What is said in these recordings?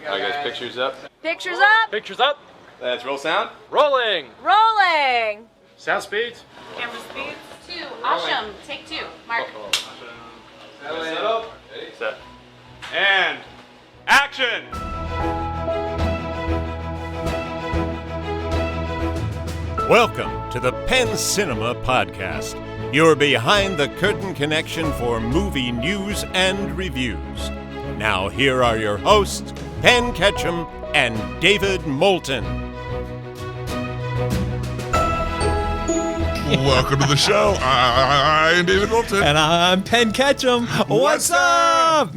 All right, guys, pictures up. Pictures up. Pictures up. Let's roll sound. Rolling. Rolling. Sound speeds. Camera speeds. 2. Asham. Take 2. Mark. Set. And action. Welcome to the Penn Cinema Podcast, your behind-the-curtain connection for movie news and reviews. Now here are your hosts, Penn Ketchum and David Moulton. Welcome to the show. I'm David Moulton. And I'm Penn Ketchum. What's up?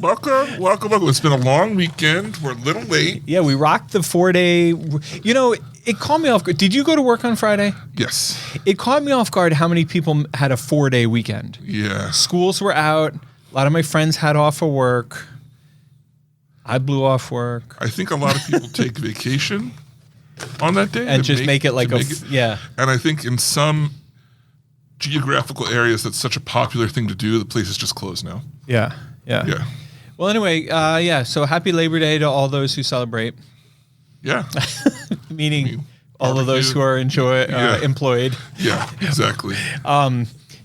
Welcome. It's been a long weekend. We're a little late. Yeah, we rocked the 4-day. You know, it caught me off guard. Did you go to work on Friday? Yes. It caught me off guard how many people had a 4-day weekend. Yeah. Schools were out. A lot of my friends had off of work. I blew off work. I think a lot of people take vacation on that day. And just make it like yeah. And I think in some geographical areas that's such a popular thing to do, the place is just closed now. Yeah. Yeah. Well, anyway, so happy Labor Day to all those who celebrate. Yeah. Meaning all of those who are employed. Yeah, exactly.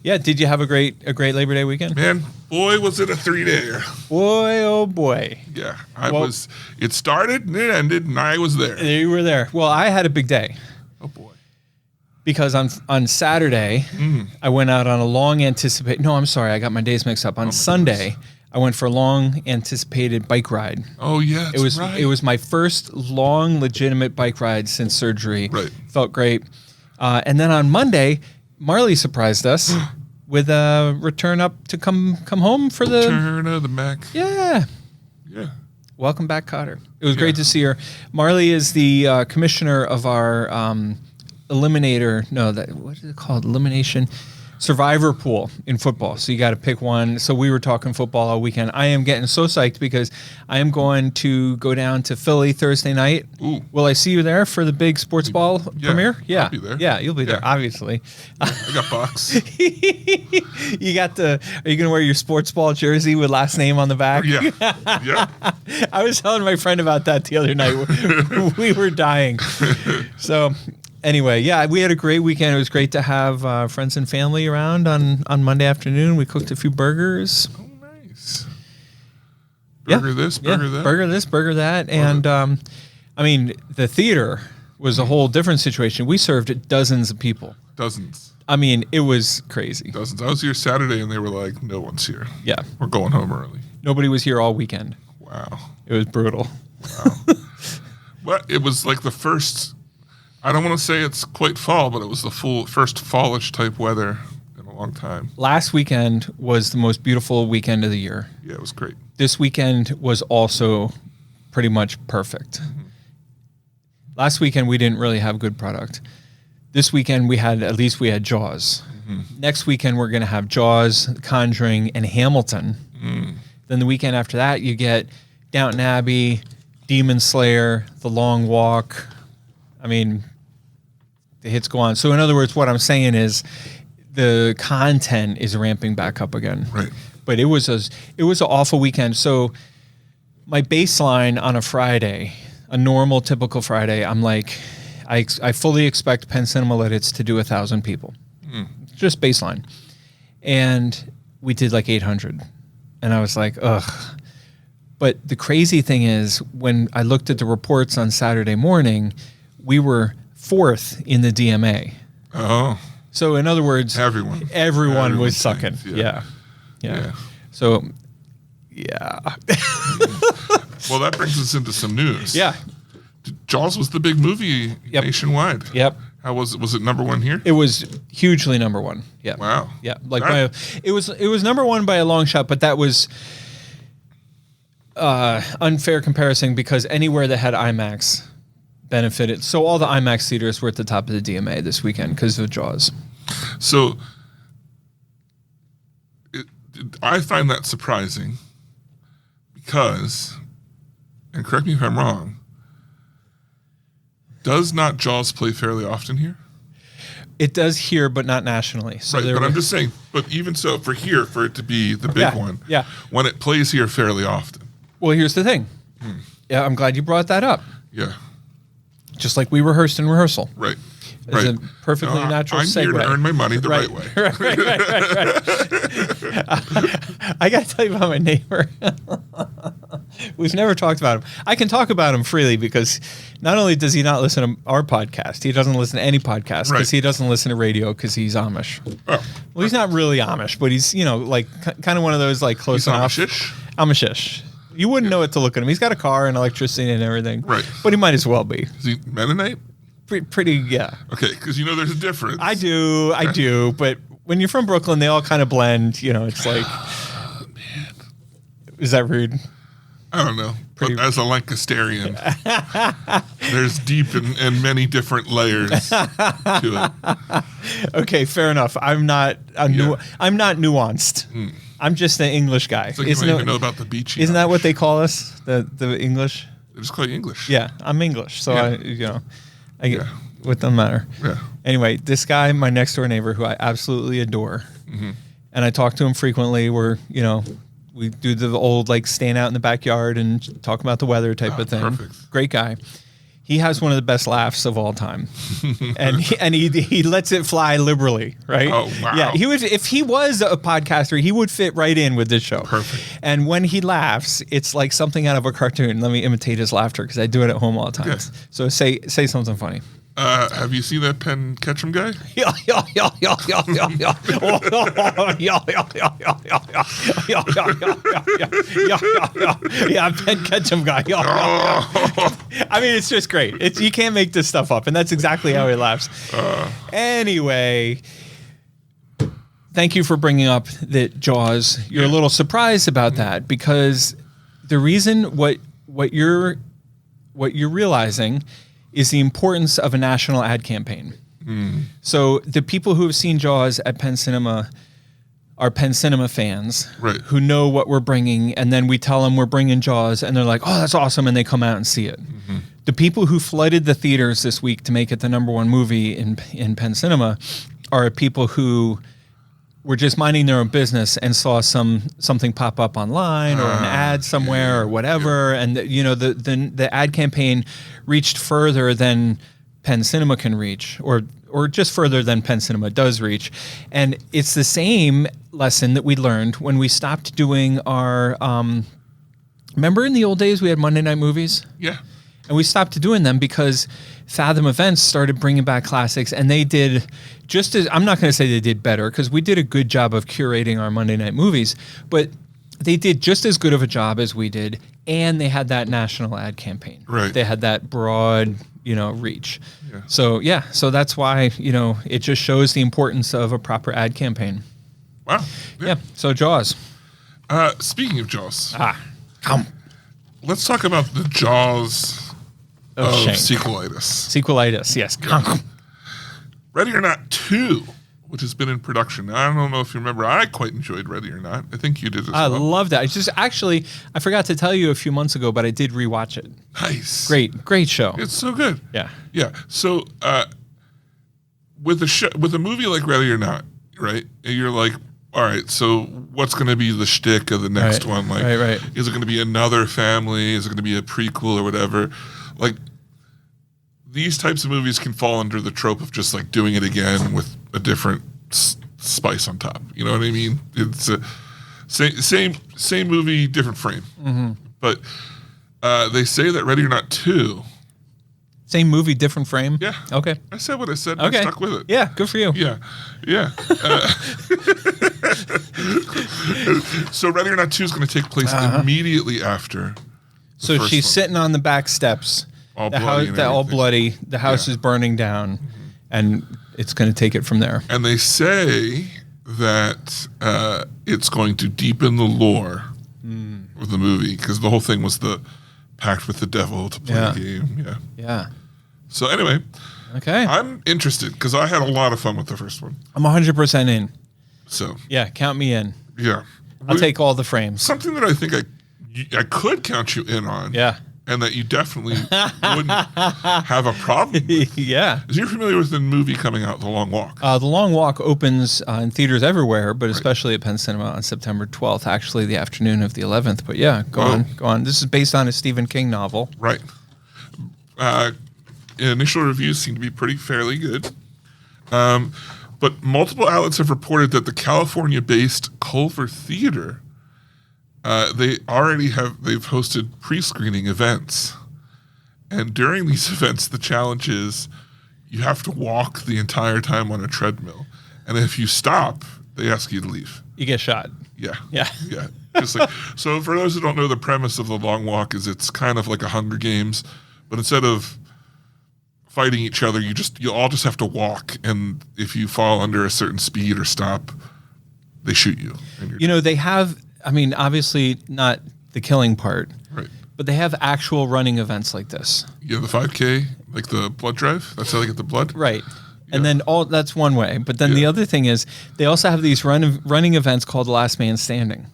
Yeah, did you have a great Labor Day weekend? Man, boy, was it a 3-dayer. Boy, oh boy. Yeah, it started and it ended and I was there. You were there. Well, I had a big day. Oh boy. Because on Saturday, I went out on a I got my days mixed up. On Sunday, I went for a long anticipated bike ride. Oh yeah, It was my first long legitimate bike ride since surgery. Right. Felt great. And then on Monday, Marley surprised us with a return up to come home for the Return of the Mac. Yeah. Yeah. Welcome back, Cotter. It was great to see her. Marley is the commissioner of our what is it called? Elimination survivor pool in football. So you got to pick one. So we were talking football all weekend. I am getting so psyched because I am going to go down to Philly Thursday night. Ooh. Will I see you there for the big sports ball premiere? Yeah. I'll be there. Yeah, you'll be there, obviously. I got bucks. Are you going to wear your sports ball jersey with last name on the back? Yeah. Yeah. I was telling my friend about that the other night. We were dying. So anyway, yeah, we had a great weekend. It was great to have friends and family around on Monday afternoon. We cooked a few burgers. Oh, nice. Burger this, burger that. Burger this, burger that. And, I mean, the theater was a whole different situation. We served dozens of people. Dozens. I mean, it was crazy. Dozens. I was here Saturday and they were like, no one's here. Yeah. We're going home early. Nobody was here all weekend. Wow. It was brutal. Wow. But it was like the first, I don't want to say it's quite fall, but it was the first fallish type weather in a long time. Last weekend was the most beautiful weekend of the year. Yeah, it was great. This weekend was also pretty much perfect. Last weekend, we didn't really have good product. This weekend, we had Jaws. Next weekend, we're going to have Jaws, Conjuring, and Hamilton. Then the weekend after that, you get Downton Abbey, Demon Slayer, The Long Walk. I mean, the hits go on. So in other words, what I'm saying is the content is ramping back up again. Right. But it was an awful weekend. So my baseline on a Friday, a normal, typical Friday, I'm like, I fully expect Penn Cinema Lidditz to do 1,000 people. Just baseline. And we did like 800. And I was like, ugh. But the crazy thing is, when I looked at the reports on Saturday morning, we were 4th in the DMA. Oh. So in other words, everyone was sucking. Yeah. So, yeah. Well, that brings us into some news. Yeah. Jaws was the big movie nationwide. Yep. How was it? Was it number one here? It was hugely number one. Yeah. Wow. Yeah. It was number one by a long shot, but that was unfair comparison because anywhere that had IMAX benefited. So all the IMAX theaters were at the top of the DMA this weekend because of Jaws. So I find that surprising because, and correct me if I'm wrong, does not Jaws play fairly often here? It does here, but not nationally. So right, but I'm just saying, but even so, for here, for it to be the big one, when it plays here fairly often. Well, here's the thing. Yeah, I'm glad you brought that up. Yeah. Just like we rehearsed in rehersal. Right. It's a perfectly natural I'm segue. here to earn my money the right way. Right. I got to tell you about my neighbor. We've never talked about him. I can talk about him freely because not only does he not listen to our podcast, he doesn't listen to any podcast because Right. he doesn't listen to radio because he's Amish. Oh, Well, he's not really Amish, but he's, like kind of one of those like close he's enough. Amishish? Amishish. You wouldn't know what to look at him. He's got a car and electricity and everything. Right. But he might as well be. Is he Mennonite? Pretty, yeah. Okay, because there's a difference. I do. But when you're from Brooklyn, they all kind of blend. It's like, Man, is that rude? I don't know. Pretty- But as a Lancasterian, there's deep and many different layers to it. Okay, fair enough. I'm not nuanced. I'm just an English guy. It's like you don't even know about the beachy. Isn't that what they call us? The English? They just call you English. Yeah, I'm English, so Yeah. I get Yeah. what doesn't matter. Yeah. Anyway, this guy, my next door neighbor, who I absolutely adore, and I talk to him frequently. We do the old like staying out in the backyard and talk about the weather type of thing. Perfect. Great guy. He has one of the best laughs of all time, and he lets it fly liberally, right? Oh, wow. Yeah, he would if he was a podcaster, he would fit right in with this show. Perfect. And when he laughs, it's like something out of a cartoon. Let me imitate his laughter because I do it at home all the time. Yeah. So say something funny. Have you seen that Penn Ketchum guy? Yeah, Penn Ketchum guy. I mean, it's just great. You can't make this stuff up, and that's exactly how he laughs. Anyway, thank you for bringing up that Jaws. You're a little surprised about that because the reason what you're realizing is the importance of a national ad campaign. So the people who have seen Jaws at Penn Cinema are Penn Cinema fans Right. who know what we're bringing, and then we tell them we're bringing Jaws, and they're like, oh, that's awesome, and they come out and see it. The people who flooded the theaters this week to make it the #1 movie in Penn Cinema are people who were just minding their own business and saw something pop up online or an ad somewhere or whatever, and the ad campaign reached further than Penn Cinema can reach, or just further than Penn Cinema does reach. And it's the same lesson that we learned when we stopped doing our. Remember in the old days we had Monday night movies? Yeah. And we stopped doing them because Fathom Events started bringing back classics, and they did just as, I'm not going to say they did better because we did a good job of curating our Monday night movies, but they did just as good of a job as we did, and they had that national ad campaign. Right. They had that broad, reach. Yeah. So that's why, it just shows the importance of a proper ad campaign. Wow. Yeah. So Jaws. Speaking of Jaws, Come. let's talk about the Jaws of shame. sequelitis. Sequelitis. Yes. Ready or Not 2, which has been in production. I don't know if you remember. I quite enjoyed Ready or Not. I think you did as I well. love that. I forgot to tell you a few months ago, but I did rewatch it. Nice. Great show. It's so good. Yeah. Yeah. So with a movie like Ready or Not, right? You're like, all right, so what's going to be the shtick of the next Right. one? Like, Right. is it going to be another family? Is it going to be a prequel or whatever? Like, these types of movies can fall under the trope of just like doing it again with a different spice on top. You know what I mean? It's a same movie, different frame. Mm-hmm. But they say that Ready or Not 2. Same movie, different frame? Yeah. Okay. I said what I said. And Okay. I stuck with it. Yeah, good for you. Yeah. So Ready or Not 2 is going to take place immediately after. So first she's one. sitting on the back steps. All the bloody house, and all everything. bloody. The house Yeah. is burning down, and it's going to take it from there. And they say that it's going to deepen the lore of the movie because the whole thing was the pact with the devil to play Yeah. the game. Yeah. Yeah. So anyway, Okay. I'm interested because I had a lot of fun with the first one. I'm 100% in. So Yeah, count me in. yeah, I'll take all the frames. something that I think I could count you in on. Yeah. and that you definitely wouldn't have a problem with. Yeah. Is you're familiar with the movie coming out, The Long Walk? The Long Walk opens in theaters everywhere, but especially at Penn Cinema on September 12th, actually the afternoon of the 11th. But yeah, go on. This is based on a Stephen King novel. Right. Initial reviews seem to be fairly good. But multiple outlets have reported that the California-based Culver Theater, they've hosted pre-screening events. And during these events, the challenge is you have to walk the entire time on a treadmill. And if you stop, they ask you to leave. You get shot. Yeah. Yeah. Yeah. So for those who don't know, the premise of The Long Walk is it's kind of like a Hunger Games, but instead of fighting each other, you all just have to walk, and if you fall under a certain speed or stop, they shoot you. They have, obviously not the killing part, right? But they have actual running events like this. Yeah, the 5K, like the blood drive. That's how they get the blood. Right. And then that's one way. But then the other thing is they also have these running events called Last Man Standing,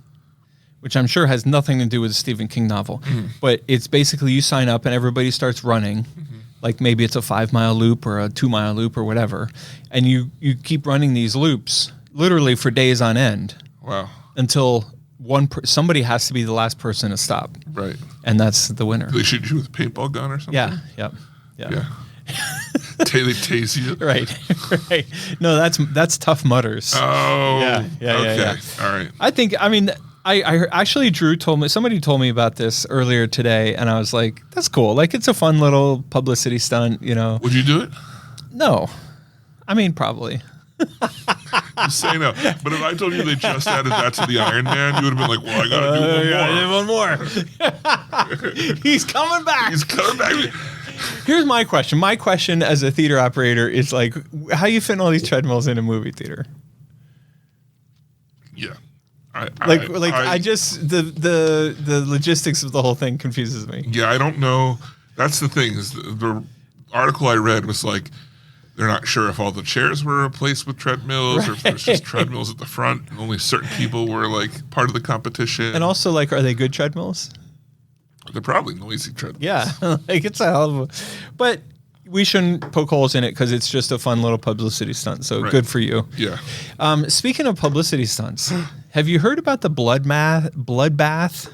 which I'm sure has nothing to do with a Stephen King novel. But it's basically you sign up and everybody starts running. Like maybe it's a 5-mile loop or a 2-mile loop or whatever. And you keep running these loops literally for days on end. Wow. Until somebody has to be the last person to stop. Right. And that's the winner. Do they shoot you with a paintball gun or something? Yeah. Yep. Yeah. They tase you. Right. Right. No, that's Tough Mudders. Oh. Yeah. Okay. All right. I think, I actually, Drew somebody told me about this earlier today, and I was like, that's cool. Like, it's a fun little publicity stunt, Would you do it? No. Probably. You say no. But if I told you they just added that to the Iron Man, you would have been like, well, I got to do one more. He's coming back. He's coming back. Here's my question. My question as a theater operator is like, how you fitting all these treadmills in a movie theater? Yeah. I just the logistics of the whole thing confuses me. Yeah, I don't know. That's the thing is the article I read was like they're not sure if all the chairs were replaced with treadmills or if there's just treadmills at the front and only certain people were like part of the competition. And also, like, are they good treadmills? They're probably noisy treadmills. Yeah, like it's a hell of a. But we shouldn't poke holes in it because it's just a fun little publicity stunt. So good for you. Yeah. Speaking of publicity stunts, have you heard about the bloodbath?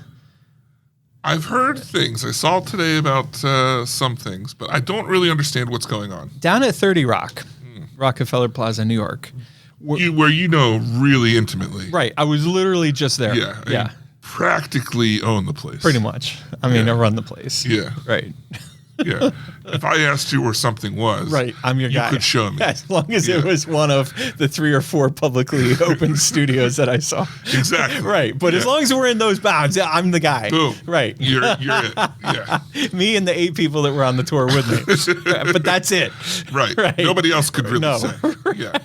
I've heard things. I saw today about some things, but I don't really understand what's going on. Down at 30 Rock, Rockefeller Plaza, New York. Where you know really intimately. Right. I was literally just there. Yeah. Yeah. Practically own the place. Pretty much. I run the place. Yeah. Right. Yeah. If I asked you where something was, right, I'm your guy. You could show me. Yeah, as long as it was one of the 3 or 4 publicly open studios that I saw. Exactly. Right. But as long as we're in those bounds, I'm the guy. Boom. Right. You're it. Yeah. Me and the 8 people that were on the tour with me. But that's it. Right. Nobody else could really say. Yeah.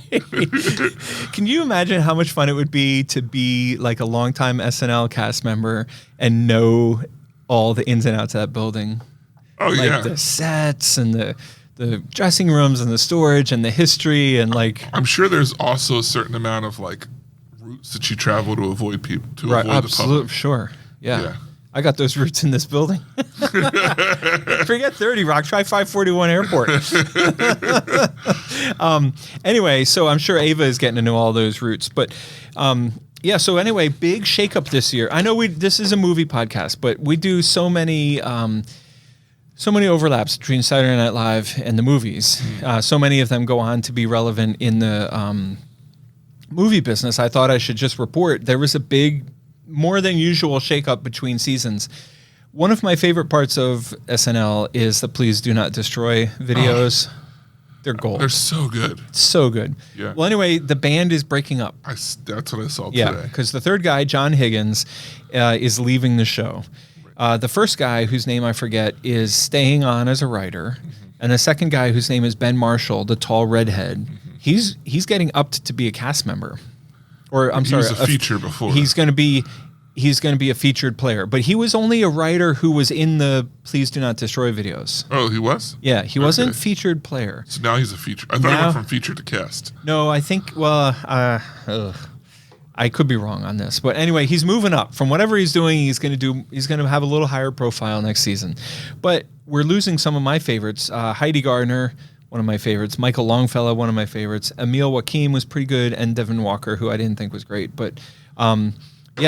Can you imagine how much fun it would be to be like a longtime SNL cast member and know all the ins and outs of that building? Oh, like yeah. The sets and the dressing rooms and the storage and the history and like. I'm sure there's also a certain amount of like routes that you travel to avoid people avoid the public. Sure. Yeah. I got those routes in this building. Forget 30 Rock. Try 541 Airport. Anyway, so I'm sure Ava is getting to know all those routes, but. Yeah. So anyway, big shakeup this year. I know this is a movie podcast, but we do so many overlaps between Saturday Night Live and the movies. So many of them go on to be relevant in the movie business. I thought I should just report there was a big, more than usual shakeup between seasons. One of my favorite parts of SNL is the Please Do Not Destroy videos. They're gold. They're so good. So good. Yeah. Well, anyway, the band is breaking up. That's what I saw today. Yeah, because the third guy, John Higgins, is leaving the show. The first guy, whose name I forget, is staying on as a writer. And the second guy, whose name is Ben Marshall, the tall redhead, he's getting upped to be a cast member. Or He was a feature before. He's going to be a featured player. But he was only a writer who was in the Please Do Not Destroy videos. Oh, he was? Yeah, he wasn't featured player. So now he's a feature. I thought he went from feature to cast. No, I think, I could be wrong on this, but anyway, he's moving up from whatever he's doing. He's going to have a little higher profile next season. But we're losing some of my favorites. Heidi Gardner, one of my favorites. Michael Longfellow, one of my favorites. Emil Wakim was pretty good, and Devin Walker, who I didn't think was great. But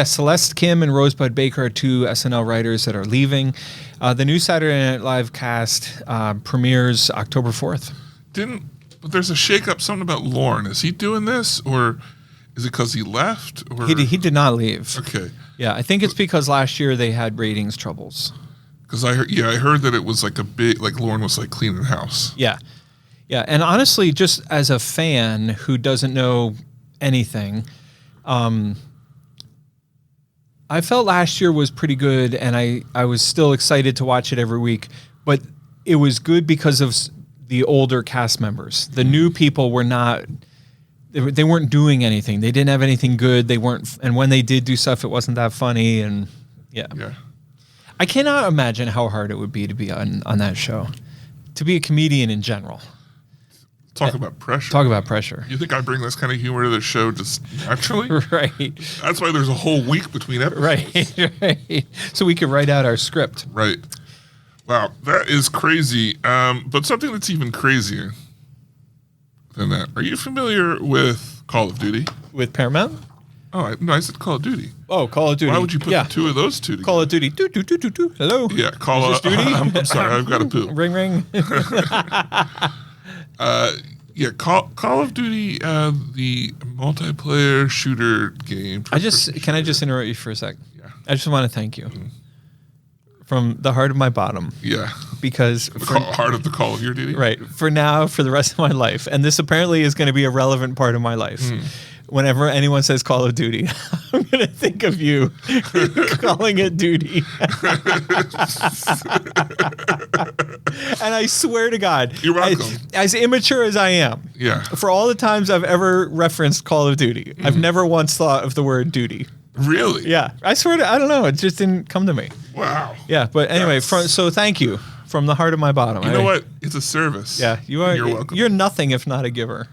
Celeste Kim and Rosebud Baker are two SNL writers that are leaving. The new Saturday Night Live cast premieres October 4th. But there's a shakeup. Something about Lorne. Is he doing this, or is it because he left? Or He did not leave. Okay. Yeah, I think it's because last year they had ratings troubles. Because I heard that it was like a big, like Lorne was like cleaning house. Yeah. Yeah. And honestly, just as a fan who doesn't know anything, I felt last year was pretty good, and I was still excited to watch it every week. But it was good because of the older cast members. The new people were not... They weren't doing anything. They didn't have anything good. They weren't... And when they did do stuff, it wasn't that funny, and yeah. I cannot imagine how hard it would be to be on that show. To be a comedian in general. Talk about pressure. Talk about pressure. You think I bring this kind of humor to the show just naturally? Right. That's why there's a whole week between episodes. Right. So we could write out our script. Right. Wow, that is crazy. But something that's even crazier than that. Are you familiar with Call of Duty? With Paramount? Oh, no, I said Call of Duty. Oh, Call of Duty. Why would you put the two of those two together? Call of Duty. Do. Hello. Yeah, Call of Duty. I'm sorry, I've got to poop. Ring. Call of Duty, the multiplayer shooter game. Can I just interrupt you for a sec? Yeah. I just want to thank you from the heart of my bottom. Yeah. Because Heart of the Call of Duty. Right. For now, for the rest of my life, and this apparently is going to be a relevant part of my life. Whenever anyone says Call of Duty, I'm going to think of you calling it duty. And I swear to God, you're welcome. As immature as I am, for all the times I've ever referenced Call of Duty, I've never once thought of the word duty. Really? Yeah. I swear to, I don't know. It just didn't come to me. Wow. Yeah. But anyway, so thank you from the heart of my bottom. You know what? It's a service. Yeah. You are. You're welcome. You're nothing if not a giver.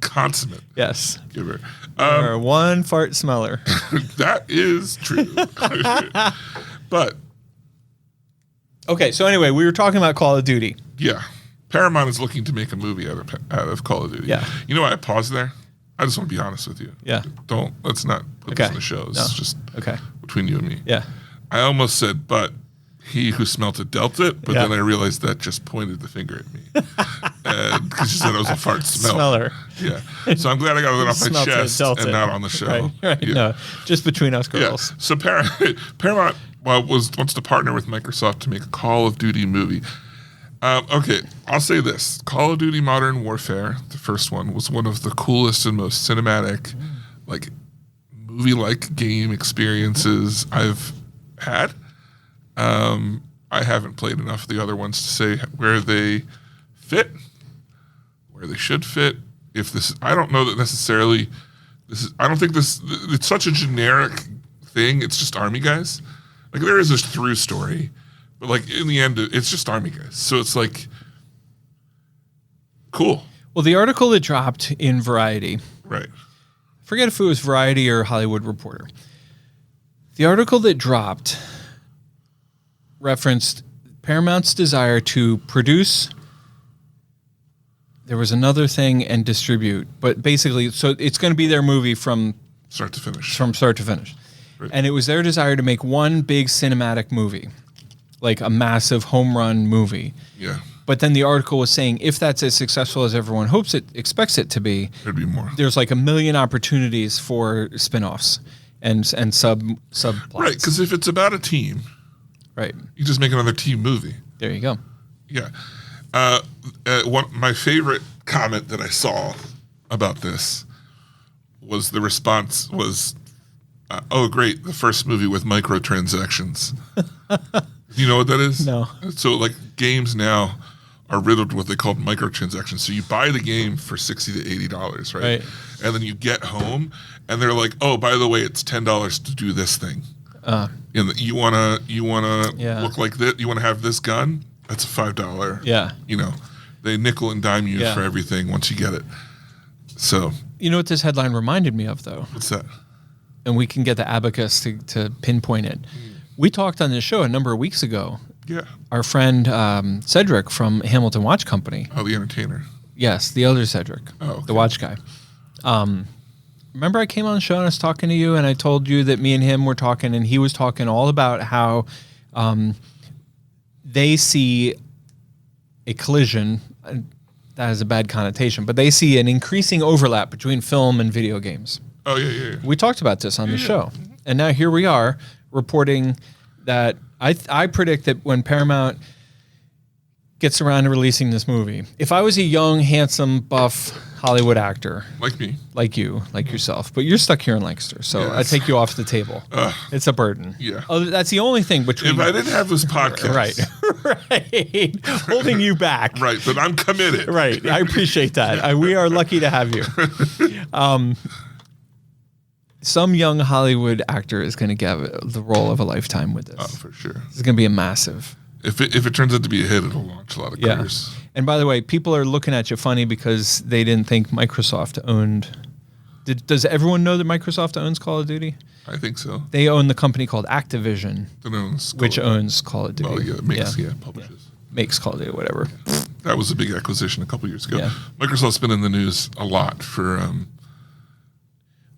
Consummate. Yes. Giver. You're one fart smeller. That is true. But. Okay. So anyway, we were talking about Call of Duty. Yeah. Paramount is looking to make a movie out of Call of Duty. Yeah. You know why I paused there? I just want to be honest with you. Yeah. Let's not put this in the show. This is just between you and me. Yeah. I almost said, but he who smelt it dealt it, but then I realized that just pointed the finger at me. Because you said it was a fart smell. Smeller. Yeah. So I'm glad I got it off my chest and not on the show. Right. Yeah. No, just between us girls. Yeah. So Paramount wants to partner with Microsoft to make a Call of Duty movie. Okay, I'll say this. Call of Duty Modern Warfare, the first one, was one of the coolest and most cinematic, like, movie-like game experiences I've had. I haven't played enough of the other ones to say where they fit, where they should fit. I don't know that necessarily it's such a generic thing. It's just army guys. Like, there is a through story, but like in the end, it's just army guys. So it's like, cool. Well, the article that dropped in Variety, right? Forget if it was Variety or Hollywood Reporter. The article that dropped referenced Paramount's desire to produce. There was another thing, and distribute, but basically, so it's going to be their movie from start to finish. Right. And it was their desire to make one big cinematic movie, like a massive home run movie. Yeah. But then the article was saying, if that's as successful as everyone expects it to be, there'd be more. There's like 1 million opportunities for spin-offs and subplots. Right, because if it's about a team, right, you just make another team movie. There you go. Yeah. My favorite comment that I saw about this was the response was, oh, great, the first movie with microtransactions. You know what that is? No. So, like, games now are riddled with what they call microtransactions. So you buy the game for $60 to $80, right? And then you get home, and they're like, oh, by the way, it's $10 to do this thing. You wanna look like this? You wanna have this gun? That's a $5. Yeah. You know, they nickel and dime you for everything once you get it. So. You know what this headline reminded me of, though? What's that? and we can get the abacus to pinpoint it. We talked on this show a number of weeks ago. Yeah. Our friend Cedric from Hamilton Watch Company. Oh, the entertainer. Yes, the other Cedric, okay. the watch guy. Remember I came on the show and I was talking to you and I told you that me and him were talking and he was talking all about how they see a collision, that has a bad connotation, but they see an increasing overlap between film and video games. Oh, yeah. We talked about this on the show. And now here we are reporting that I predict that when Paramount gets around to releasing this movie, if I was a young, handsome, buff Hollywood actor, Like me. like you, like yourself, but you're stuck here in Lancaster, so Yes. I take you off the table. It's a burden. Yeah. Oh, that's the only thing between. If I didn't have this podcast. right, holding you back. Right, but I'm committed. Right. I appreciate that. We are lucky to have you. Some young Hollywood actor is going to get the role of a lifetime with this. Oh, for sure. This is going to be a massive. If it turns out to be a hit, it'll launch a lot of Yeah. careers. And by the way, people are looking at you funny because they didn't think Microsoft owned. Does everyone know that Microsoft owns Call of Duty? I think so. They own the company called Activision, That owns which Call of- owns Call of Duty. Well, yeah, makes, publishes. Makes Call of Duty, whatever. That was a big acquisition a couple years ago. Yeah. Microsoft's been in the news a lot for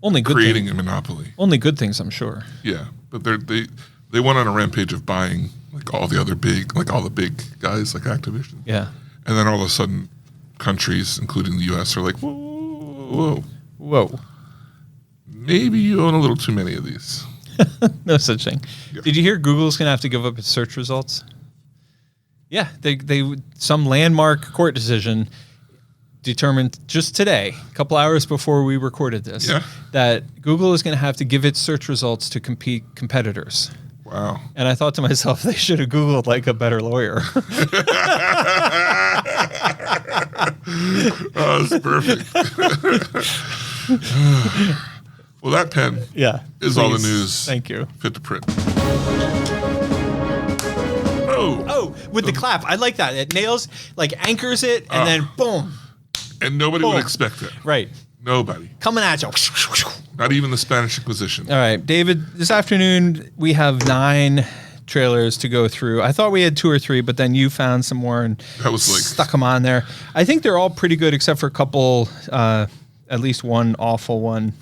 Only good creating things. a monopoly. Only good things, I'm sure. Yeah, but they went on a rampage of buying like all the big guys like Activision. Yeah. And then all of a sudden, countries, including the U.S., are like, whoa, Whoa. maybe you own a little too many of these. No such thing. Yeah. Did you hear Google's going to have to give up its search results? Yeah, they some landmark court decision determined just today, a couple hours before we recorded this, Yeah. that Google is going to have to give its search results to competitors. Wow. And I thought to myself, they should have Googled like a better lawyer. Oh, that's perfect. Well, that pen Yeah. is all the Please. news. Thank you. Fit to print. Oh, Oh, with the clap. I like that. It nails, like anchors it, and then boom. and nobody would Boom. expect it. Right. Nobody. Coming at you. Not even the Spanish Inquisition. All right, David, this afternoon we have 9 trailers to go through. I thought we had 2 or 3, but then you found some more and That was like- stuck them on there. I think they're all pretty good except for a couple, at least one awful one.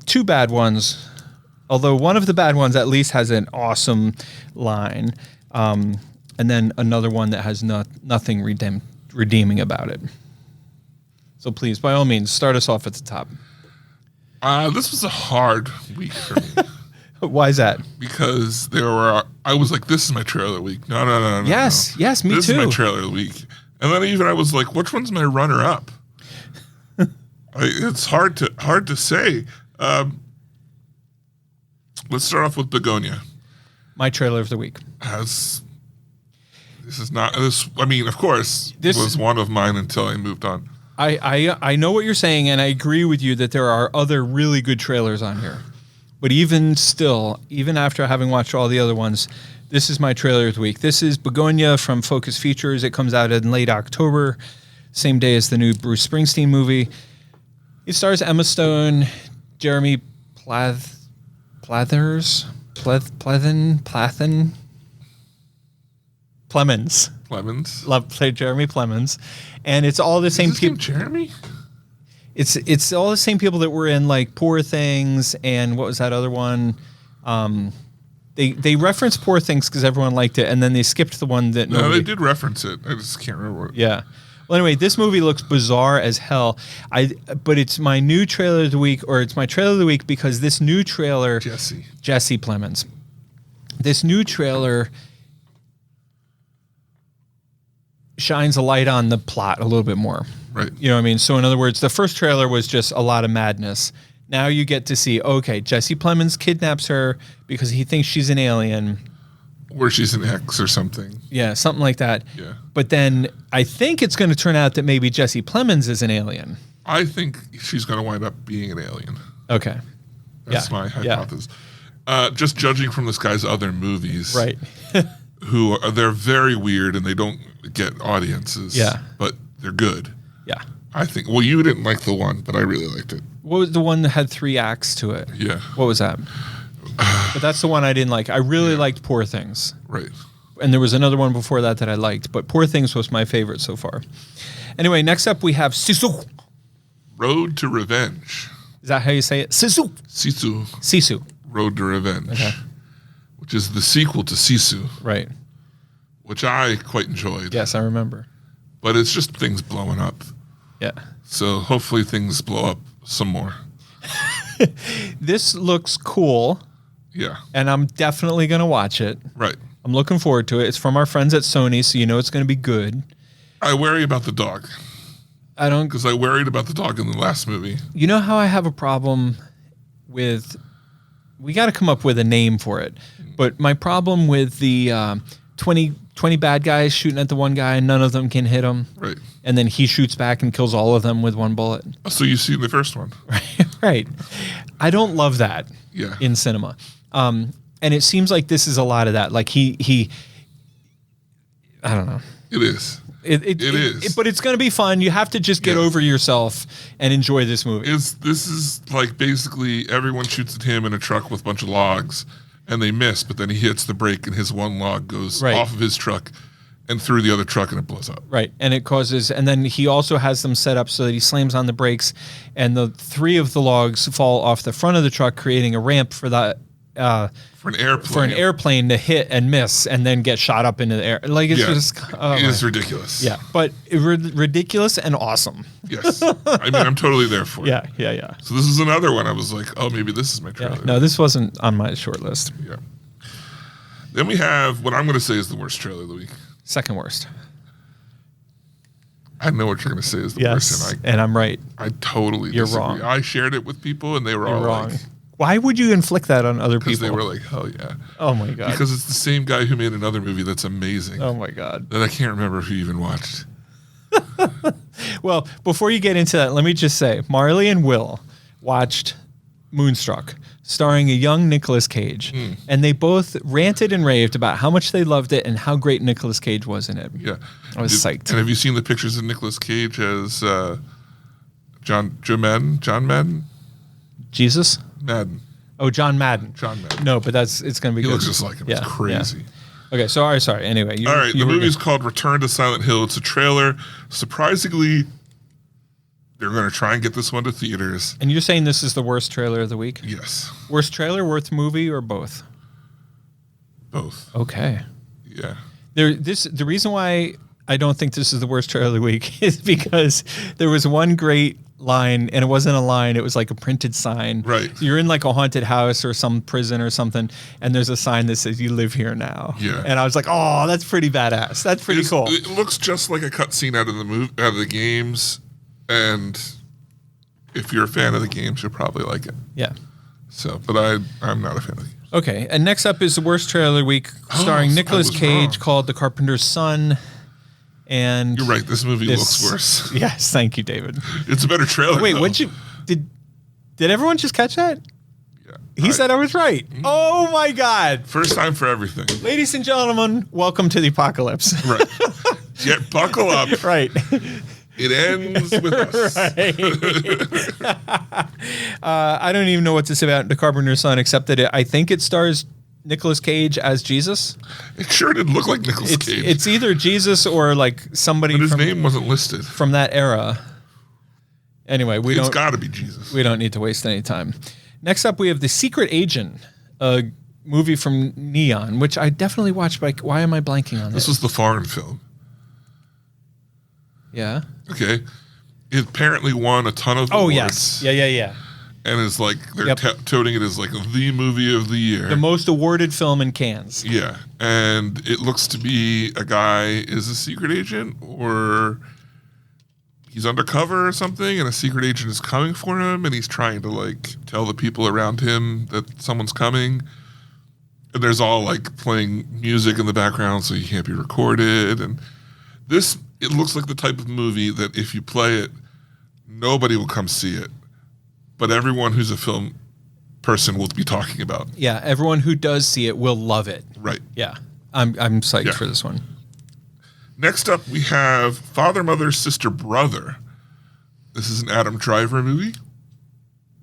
2 bad ones, although one of the bad ones at least has an awesome line. And then another one that has nothing redeeming about it. So please, by all means, start us off at the top. This was a hard week for me Why is that? because I was like, this is my trailer of the week. No. Yes, no. yes, me this too. is my trailer of the week. And then I was like, which one's my runner up? It's hard to say. Let's start off with Begonia. My trailer of the week. Of course, This- was one of mine until I moved on. I know what you're saying, and I agree with you that there are other really good trailers on here. But even still, even after having watched all the other ones, this is my trailer of the week. This is Begonia from Focus Features. It comes out in late October, same day as the new Bruce Springsteen movie. It stars Emma Stone, Jeremy Plemons. Lemons. Played Jeremy Plemons, and it's all the same Is his name people. Jeremy? It's all the same people that were in like Poor Things and what was that other one? They referenced Poor Things because everyone liked it, and then they skipped the one that No, nobody. they did reference it. I just can't remember what. Yeah. Well, anyway, this movie looks bizarre as hell. But it's my new trailer of the week, or it's my trailer of the week because this new trailer, Jesse Plemons, this new trailer shines a light on the plot a little bit more. Right. You know what I mean? So in other words, the first trailer was just a lot of madness. Now you get to see, okay, Jesse Plemons kidnaps her because he thinks she's an alien. Or she's an ex or something. Yeah, something like that. Yeah. But then I think it's going to turn out that maybe Jesse Plemons is an alien. I think she's going to wind up being an alien. Okay. That's Yeah. my Yeah. hypothesis. Just judging from this guy's other movies. Right. They're very weird and they don't get audiences. Yeah. But they're good. Yeah. I think. Well, you didn't like the one, but I really liked it. What was the one that had 3 acts to it? Yeah. What was that? But that's the one I didn't like. I really liked Poor Things. Right. And there was another one before that I liked, but Poor Things was my favorite so far. Anyway, next up we have Sisu. Road to Revenge. Is that how you say it? Sisu. Sisu. Road to Revenge. Okay. Which is the sequel to Sisu, Right. which I quite enjoyed. Yes, I remember. But it's just things blowing up. Yeah. So hopefully things blow up some more. This looks cool, Yeah. and I'm definitely going to watch it. Right. I'm looking forward to it. It's from our friends at Sony, so you know it's going to be good. I worry about the dog I don't. because I worried about the dog in the last movie. You know how I have a problem with. We got to come up with a name for it, but my problem with the 20 bad guys shooting at the one guy and none of them can hit him, Right. and then he shoots back and kills all of them with one bullet. So you've seen the first one. Right. I don't love that. Yeah. In cinema. And it seems like this is a lot of that. Like he I don't know. It is. It is. But it's going to be fun. You have to just get Yeah. over yourself and enjoy this movie. This is like basically everyone shoots at him in a truck with a bunch of logs and they miss, but then he hits the brake and his one log goes Right. off of his truck and through the other truck and it blows up. Right. And it causes, and then he also has them set up so that he slams on the brakes and the 3 of the logs fall off the front of the truck, creating a ramp for that, For an airplane. for an airplane to hit and miss and then get shot up into the air. Like it's just, oh it is my- ridiculous. yeah, but ridiculous and awesome. Yes. I mean, I'm totally there for it. Yeah. So this is another one. I was like, oh, maybe this is my trailer. No, this wasn't on my short list. Yeah. Then we have what I'm going to say is the worst trailer of the week. Second worst. I know what you're going to say is the worst, and and I'm right. I totally You're disagree. wrong. I shared it with people, and they were You're all wrong. like, Why would you inflict that on other because people? they were like, hell yeah. Oh my god. Because it's the same guy who made another movie that's amazing Oh my god. that I can't remember who even watched. Well, before you get into that, let me just say, Marley and Will watched Moonstruck, starring a young Nicolas Cage, and they both ranted and raved about how much they loved it and how great Nicolas Cage was in it. Yeah. I was psyched. And have you seen the pictures of Nicolas Cage as John Madden? Jesus? Madden. Oh, John Madden. John Madden. No, but it's going to be He good. looks just like him. It's crazy. Yeah. Okay, sorry. Anyway, All right, the were movie's gonna- called Return to Silent Hill. It's a trailer. Surprisingly, they're going to try and get this one to theaters. And you're saying this is the worst trailer of the week? Yes, Worst trailer, worst movie, or both? both. Okay. Yeah. The reason why I don't think this is the worst trailer of the week is because there was one great line, and it wasn't a line, it was like a printed sign. Right. You're in like a haunted house or some prison or something, and there's a sign that says, "You live here now." Yeah. And I was like, oh, that's pretty badass. That's pretty cool. It looks just like a cutscene out of out of the games, and if you're a fan of the games, you'll probably like it. Yeah. So, but I'm not a fan of the games. Okay, and next up is the worst trailer of the week, starring I Nicolas was Cage, wrong. called The Carpenter's Son. And You're right. This movie this- looks worse. Yes, thank you, David. It's a better trailer. Wait, though. did everyone just catch that? Yeah. He said I was right. Oh my God. First time for everything. Ladies and gentlemen, welcome to the apocalypse. Right. Get buckle up. Right. It ends with us. I don't even know what to say about The Carpenter's Son, except that I think it stars Nicolas Cage as Jesus. It sure did look like Nicolas It's Cage. it's either Jesus or like somebody but his from, name wasn't listed. from that era. Anyway, It's got to be Jesus. we don't need to waste any time. Next up, we have The Secret Agent, a movie from Neon, which I definitely watched. But why am I blanking on This this? was the foreign film. Yeah. Okay. It apparently won a ton of Oh awards. yes. Yeah. And is like, they're Yep. touting it as like the movie of the year. The most awarded film in Cannes. Yeah. And it looks to be a guy is a secret agent or he's undercover or something and a secret agent is coming for him and he's trying to like tell the people around him that someone's coming. And there's all like playing music in the background so you can't be recorded. And this, it looks like the type of movie that if you play it, nobody will come see it. But everyone who's a film person will be talking about. Yeah, everyone who does see it will love it. Right. Yeah. I'm psyched Yeah. for this one. Next up, we have Father, Mother, Sister, Brother, This is an Adam Driver movie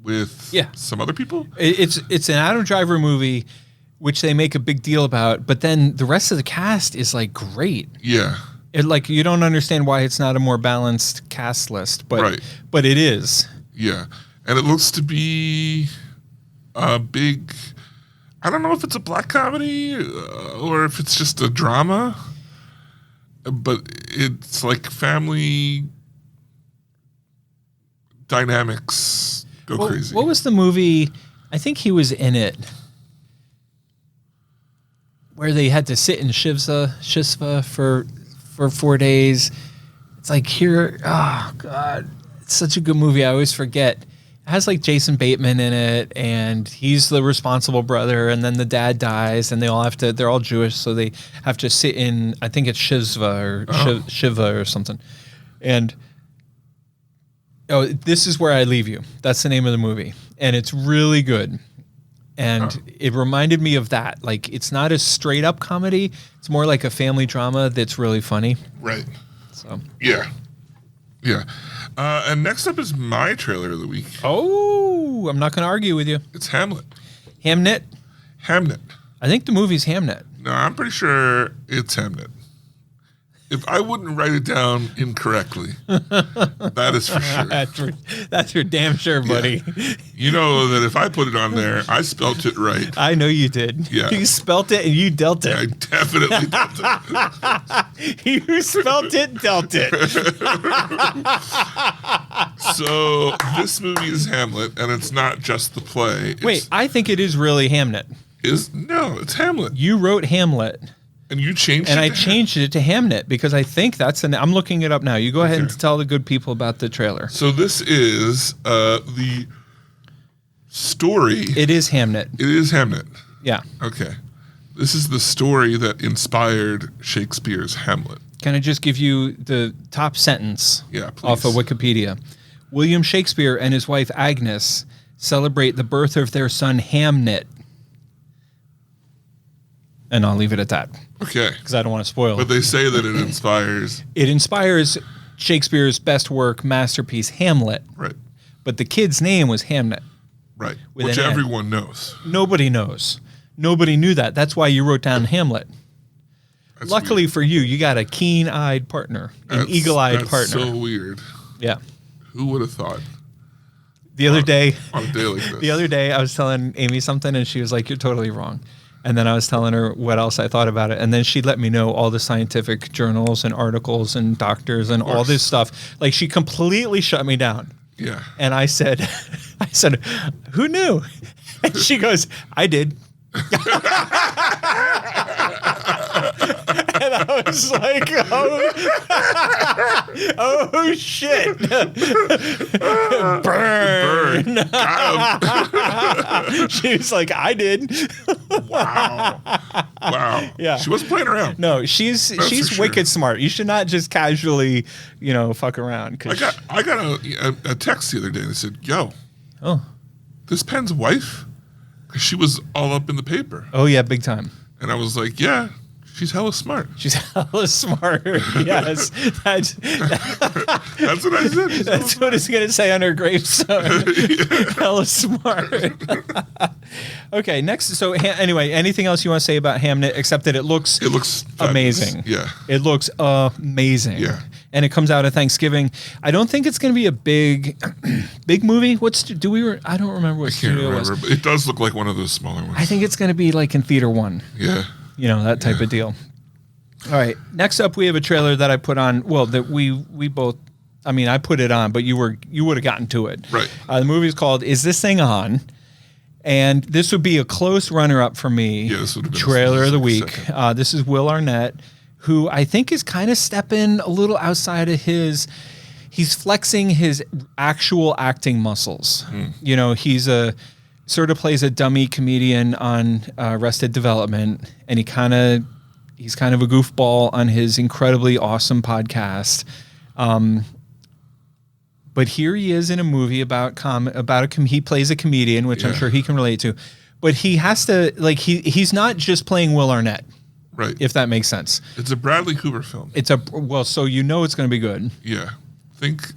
with Yeah. some other people. It's an Adam Driver movie, which they make a big deal about, but then the rest of the cast is like great. Yeah. It like you don't understand why it's not a more balanced cast list, but Right. but it is. Yeah. And it looks to be a big, I don't know if it's a black comedy or if it's just a drama, but it's like family dynamics go crazy. What was the movie? I think he was in it, where they had to sit in Shivsva for 4 days. It's like here, oh god, it's such a good movie. I always forget. It has like Jason Bateman in it, and he's the responsible brother, and then the dad dies, and they're all Jewish, so they have to sit in, I think it's Shivsva or Shiva or something. And This Is Where I Leave You. That's the name of the movie. And it's really good. And it reminded me of that. Like, it's not a straight up comedy. It's more like a family drama that's really funny. Right. So. Yeah. Yeah. And next up is my trailer of the week. Oh, I'm not going to argue with you. It's Hamlet. Hamnet? Hamnet. I think the movie's Hamnet. No, I'm pretty sure it's Hamnet. If I wouldn't write it down incorrectly, that is for sure. That's for damn sure, buddy. Yeah. You know that if I put it on there, I spelt it right. I know you did. Yeah. You spelt it and you dealt I it. definitely did it. You spelt it, dealt it. So this movie is Hamlet, and it's not just the play. Wait, I think it is really Hamnet. No, it's Hamlet. You wrote Hamlet. And you changed And it I to changed it to Hamnet because I think that's I'm looking it up now. You go ahead and Okay. tell the good people about the trailer. So this is the story. It is Hamnet. It is Hamlet. Yeah. Okay. This is the story that inspired Shakespeare's Hamlet. Can I just give you the top sentence Yeah, please. off of Wikipedia? William Shakespeare and his wife Agnes celebrate the birth of their son Hamnet. And I'll leave it at that Okay. because I don't want to spoil But it. they say that it inspires. It inspires Shakespeare's best work, masterpiece, Hamlet. Right. But the kid's name was Hamnet. Right. With Which an N. everyone knows. Nobody knows. Nobody knew that. That's why you wrote down Hamlet. That's Luckily weird. for you, you got a keen-eyed partner, an That's- eagle-eyed that's partner. so weird. Yeah. Who would have thought The other day, on a day like this? the other day, I was telling Amy something, and she was like, "You're totally wrong." And then I was telling her what else I thought about it, and then she let me know all the scientific journals and articles and doctors and all course. this stuff. Like she completely shut me down. Yeah. And I said, "Who knew?" And she goes, "I did." And I was like, oh shit. Burn. She was like, I did. Wow. Yeah. She wasn't playing around. No, she's for sure. wicked smart. You should not just casually, fuck around. 'Cause I got a text the other day that said, "Yo, oh this Penn's wife, 'cause she was all up in the paper," yeah, big time. and I was like, "Yeah, she's hella smart." She's hella smart. Yes, that's That's what I said. She's hella that's what it's gonna say on her gravestone. Hella smart. Okay, next. So anyway, anything else you want to say about Hamnet except that it looks It looks fabulous. amazing. Yeah. It looks amazing. Yeah. And it comes out at Thanksgiving. I don't think it's going to be a big movie. I don't remember what Can't studio it remember, was. but it does look like one of those smaller ones. I think it's going to be like in theater one, Yeah. that type of deal. All right. Next up, we have a trailer that I put on. Well, that we both. I mean, I put it on, but you would have gotten to it. Right. The movie is called "Is This Thing On?" And this would be a close runner-up for me. Yeah, this would have been trailer of the second. week. This is Will Arnett, who I think is kind of stepping a little outside of his. He's flexing his actual acting muscles. He's sort of plays a dummy comedian on Arrested Development, and he's kind of a goofball on his incredibly awesome podcast. But here he is in a movie about he plays a comedian, which I'm Yeah. sure he can relate to. But he has to he's not just playing Will Arnett, Right. if that makes sense. It's a Bradley Cooper film. So it's going to be good. Yeah. Think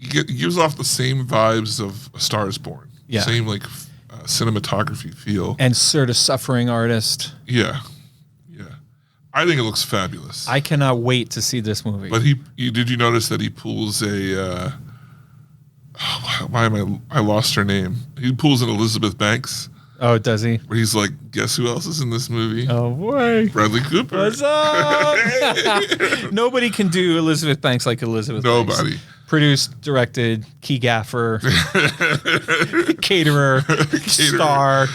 It gives off the same vibes of A Star Is Born. Yeah. Same like cinematography feel. And sort of suffering artist. Yeah. I think it looks fabulous. I cannot wait to see this movie. But did you notice that he pulls a? I lost her name. He pulls an Elizabeth Banks, Oh, does he? where he's like, guess who else is in this movie? Oh boy. Bradley Cooper. What's up? Nobody can do Elizabeth Banks like Elizabeth Banks. Nobody. Produced, directed, key gaffer, caterer, star,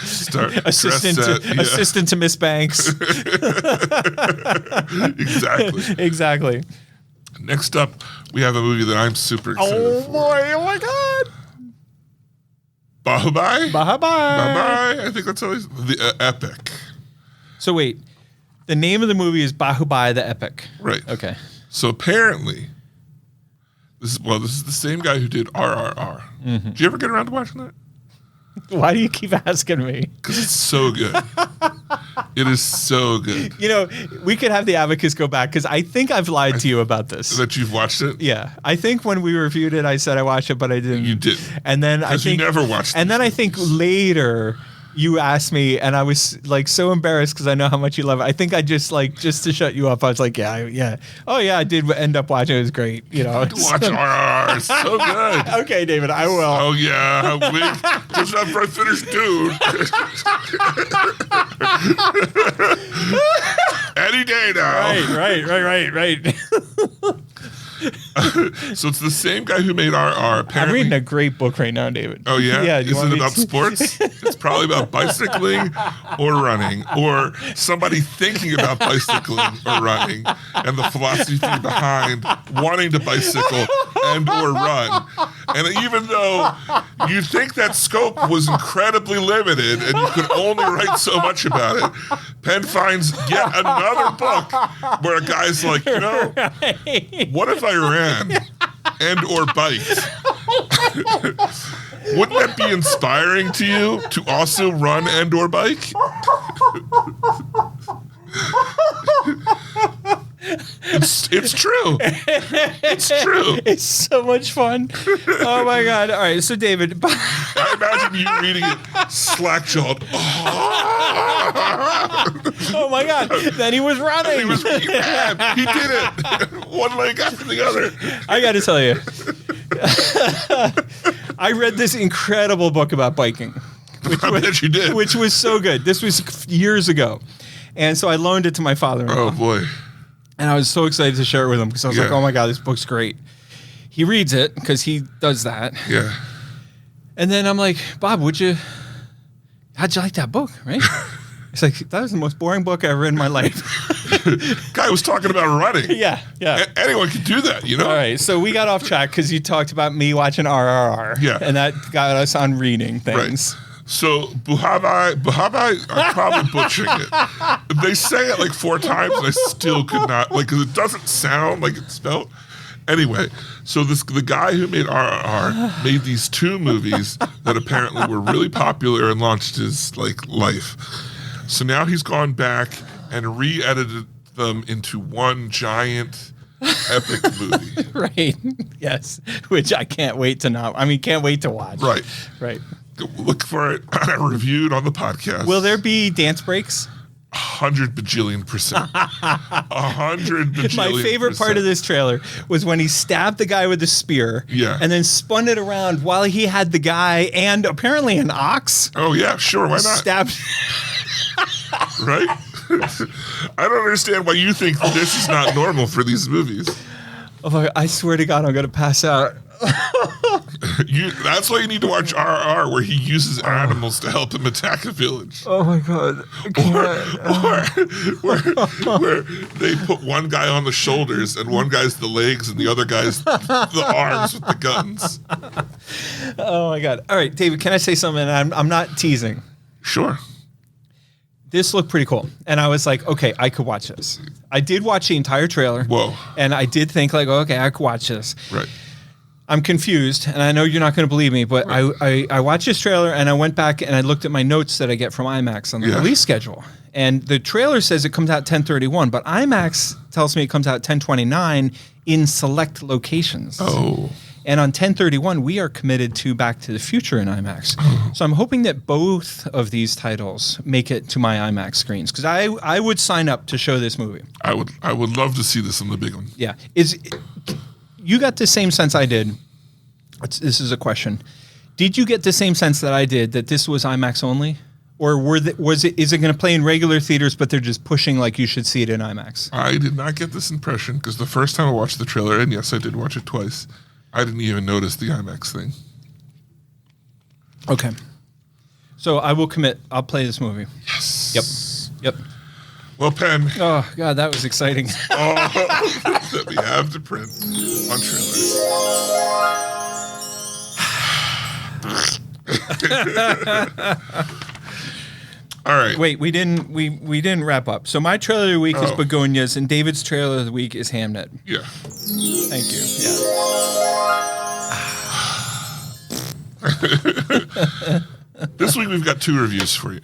assistant, dress set, yeah. assistant to Miss Banks. Exactly. Exactly. Next up, we have a movie that I'm super excited for. Boy! Oh my God! Bahubai? Bye bye. Bahubai? I think that's always the epic. So wait, the name of the movie is Bahubai the Epic. Right. Okay. So apparently, this is the same guy who did RRR. Mm-hmm. Did you ever get around to watching that? Why do you keep asking me? Because it's so good. It is so good. You know, we could have the Abacus go back because I think I've lied to you about this. That you've watched it? Yeah, I think when we reviewed it, I said I watched it, but I didn't. You didn't. And then I 'Cause you think never watched And these then I think later you asked me, and I was like so embarrassed because I know how much you love it. I think I just to shut you up. I was like, yeah. Oh yeah, I did end up watching it. It was great. You know, Watch RRR. It's so good. Okay, David, I will. Oh yeah, wait, just after I finish, dude. Any day now. Right. So it's the same guy who made RR. I'm Apparently. reading a great book right now, David. Oh yeah. Yeah. Do you Is want it me about to- sports? It's probably about bicycling or running, or somebody thinking about bicycling or running, and the philosophy behind wanting to bicycle and or run. And even though you think that scope was incredibly limited and you could only write so much about it, Penn finds yet another book where a guy's like, you know, what if I ran and or biked? Wouldn't that be inspiring to you to also run and or bike? It's true. It's true. It's so much fun. Oh my God. All right. So, David. I imagine you reading it slack-jawed. Oh my God. Then he was running. He was he did it. One leg after the other. I got to tell you. I read this incredible book about biking. I bet you did. Which was so good. This was years ago. And so I loaned it to my father-in-law. Oh, boy. And I was so excited to share it with him because I was like, Yeah. oh my God, this book's great. He reads it because he does that. Yeah. And then I'm like, Bob, how'd you like that book, right? He's like, that was the most boring book I ever read in my life. Guy was talking about running. Yeah. Anyone can do that, you know? All right, so we got off track because you talked about me watching RRR. Yeah. And that got us on reading Right. things. So Bahubai, I'm probably butchering it. They say it like 4 times, and I still could not, like, because it doesn't sound like it's spelled. Anyway, so the guy who made RRR made these 2 movies that apparently were really popular and launched his life. So now he's gone back and re-edited them into one giant epic movie. Right. Yes. Which I can't wait to watch. Right. Right. Look for it reviewed on the podcast. Will there be dance breaks? 100 bajillion%. 100 bajillion%. My favorite part of this trailer was when he stabbed the guy with the spear. Yeah. And then spun it around while he had the guy and apparently an ox Oh yeah, sure, why not? stabbed. Right? I don't understand why you think this is not normal for these movies. Oh my God, I swear to God, I'm going to pass out. That's why you need to watch RR, where he uses animals to help him attack a village. Oh my God. Where they put one guy on the shoulders and one guy's the legs and the other guy's the arms with the guns. Oh my God. All right, David, can I say something? I'm not teasing. Sure. This looked pretty cool. And I was like, okay, I could watch this. I did watch the entire trailer. Whoa. And I did think like, okay, I could watch this. Right. I'm confused, and I know you're not going to believe me, but I watched this trailer, and I went back and I looked at my notes that I get from IMAX on the release schedule. And the trailer says it comes out 10/31, but IMAX tells me it comes out 10/29 in select locations. Oh. And on 10/31, we are committed to Back to the Future in IMAX. So I'm hoping that both of these titles make it to my IMAX screens because I would sign up to show this movie. I would love to see this in the big one. Yeah. You got the same sense I did. This is a question. Did you get the same sense that I did that this was IMAX only? Or is it going to play in regular theaters, but they're just pushing like you should see it in IMAX? I did not get this impression because the first time I watched the trailer, and yes, I did watch it twice, I didn't even notice the IMAX thing. Okay. So I will commit. I'll play this movie. Yes. Yep. Well, Penn, Oh, God, that was exciting. that we have to print on trailers. All right. Wait, we didn't wrap up. So my trailer of the week is Oh. Begonias, and David's trailer of the week is Hamnet. Yeah. Thank you. Yeah. This week we've got 2 reviews for you.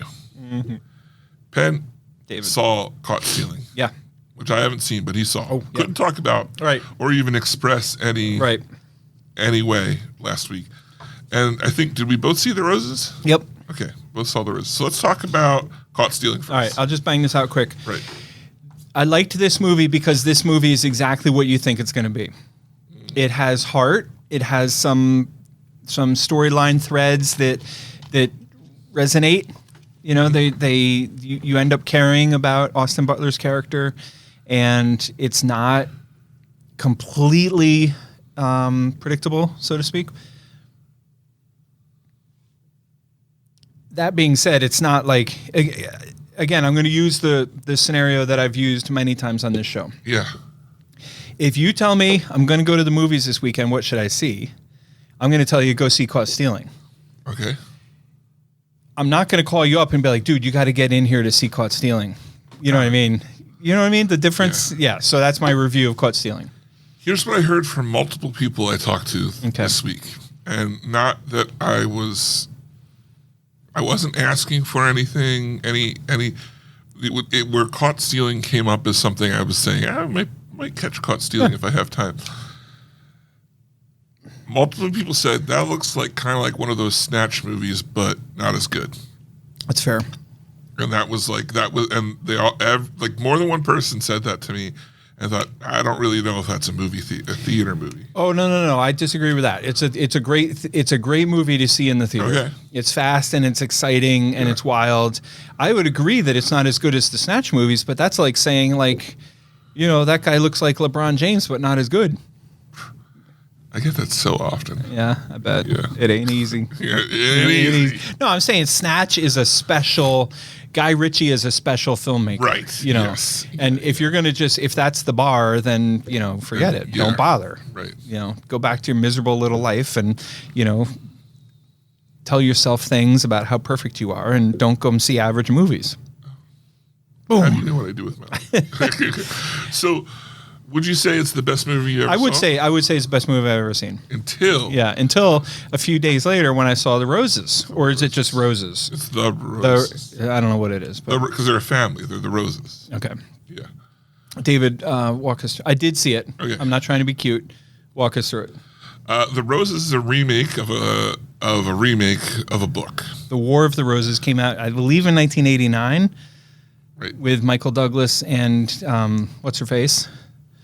Penn David. saw Caught Stealing, Yeah. which I haven't seen, but he saw. Oh, yeah. Couldn't talk about Right. or even express any way last week. And I think, did we both see The Roses? Yep. Okay, both saw The Roses. So let's talk about Caught Stealing first. All right, I'll just bang this out quick. Right. I liked this movie because this movie is exactly what you think it's going to be. It has heart. It has some storyline threads that resonate. You know, you end up caring about Austin Butler's character, and it's not completely predictable, so to speak. That being said, it's not like, again, I'm going to use the scenario that I've used many times on this show. Yeah. If you tell me I'm going to go to the movies this weekend, what should I see? I'm going to tell you, go see Caught Stealing. Okay. I'm not going to call you up and be like, dude, you got to get in here to see Caught Stealing. You know what I mean? You know what I mean? The difference? Yeah. So that's my review of Caught Stealing. Here's what I heard from multiple people I talked to this week. And not that I wasn't asking for anything, where Caught Stealing came up as something I was saying, I might catch Caught Stealing if I have time. Multiple people said that looks like kind of like one of those Snatch movies, but not as good. That's fair. And and they all, like more than one person said that to me. I thought, I don't really know if that's a theater movie. Oh, no. I disagree with that. It's a great movie to see in the theater. Okay. It's fast and it's exciting and it's wild. I would agree that it's not as good as the Snatch movies, but that's like saying that guy looks like LeBron James, but not as good. I get that so often. Yeah, I bet. Yeah. It ain't easy. Yeah, it ain't easy. No, I'm saying Snatch is a special. Guy Ritchie is a special filmmaker. Right. You know. Yes. And if you're going to if that's the bar, then, forget it. Yeah. Don't bother. Right. Go back to your miserable little life and, tell yourself things about how perfect you are and don't go and see average movies. I Boom. know what I do with my life. So, would you say it's the best movie you ever I would saw? say it's the best movie I've ever seen. Until a few days later when I saw The Roses. Or is it just Roses? It's The Roses. I don't know what it is. Because they're a family. They're the Roses. Okay. Yeah. David, walk us through. I did see it. Okay. I'm not trying to be cute. Walk us through it. The Roses is a remake of a remake of a book. The War of the Roses came out, I believe, in 1989 Right. with Michael Douglas and what's her face?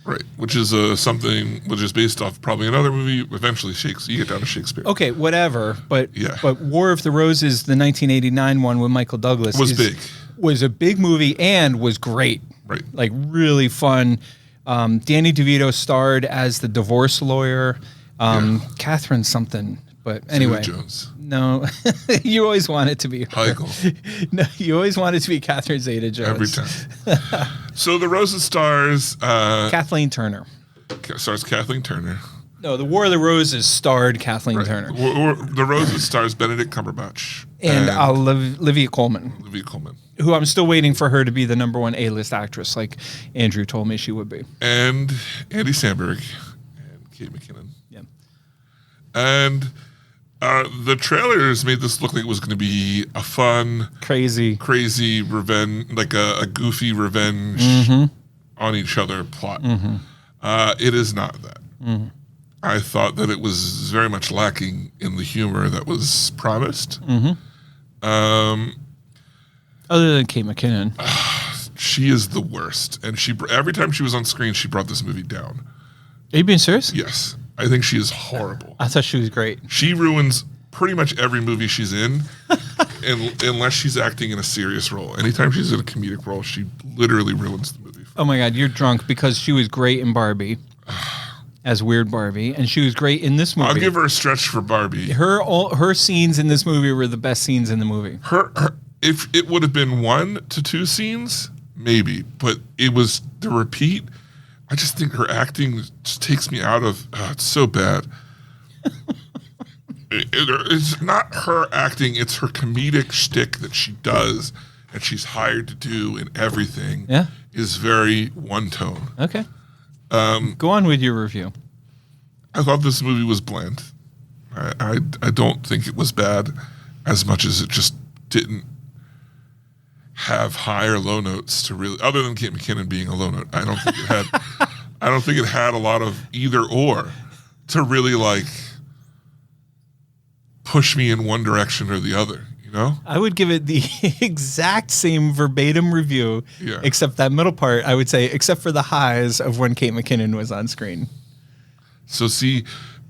Right. Which is something which is based off probably another movie. Eventually, Shakespeare. You get down to Shakespeare. Okay, whatever. But Yeah. but War of the Roses, the 1989 one with Michael Douglas, Was big. Was a big movie and was great. Right. Like really fun. Danny DeVito starred as the divorce lawyer. Catherine something. But anyway. Jones. No, you always want it to be her. Heigl. No, you always want it to be Catherine Zeta-Jones. Every time. So The Roses stars Kathleen Turner. Kathleen Turner. No, The War of the Roses starred Kathleen Right. Turner. The Roses stars Benedict Cumberbatch And Olivia Colman, Olivia Colman. who I'm still waiting for her to be the #1 A-list actress, like Andrew told me she would be. And Andy Samberg and Kate McKinnon. Yeah. And the trailers made this look like it was going to be a fun, Crazy. revenge, like a goofy revenge on each other plot. It is not that. I thought that it was very much lacking in the humor that was promised. Other than Kate McKinnon. She is the worst, and every time she was on screen, she brought this movie down. Are you being serious? Yes, I think she is horrible. I thought she was great. She ruins pretty much every movie she's in, unless she's acting in a serious role. Anytime she's in a comedic role, she literally ruins the movie. Oh my God, you're drunk because she was great in Barbie as Weird Barbie, and she was great in this movie. I'll give her a stretch for Barbie. Her scenes in this movie were the best scenes in the movie. Her if it would have been 1 to 2 scenes, maybe, but it was the repeat. I just think her acting just takes me out of. It's so bad. It's not her acting; it's her comedic shtick that she does, and she's hired to do in everything. Yeah, is very one tone. Okay. Go on with your review. I thought this movie was bland. I don't think it was bad as much as it just didn't have high or low notes to really, other than Kate McKinnon being a low note. I don't think it had. I don't think it had a lot of either or to really like push me in one direction or the other. You know, I would give it the exact same verbatim review, Yeah. except that middle part. I would say, except for the highs of when Kate McKinnon was on screen. So see,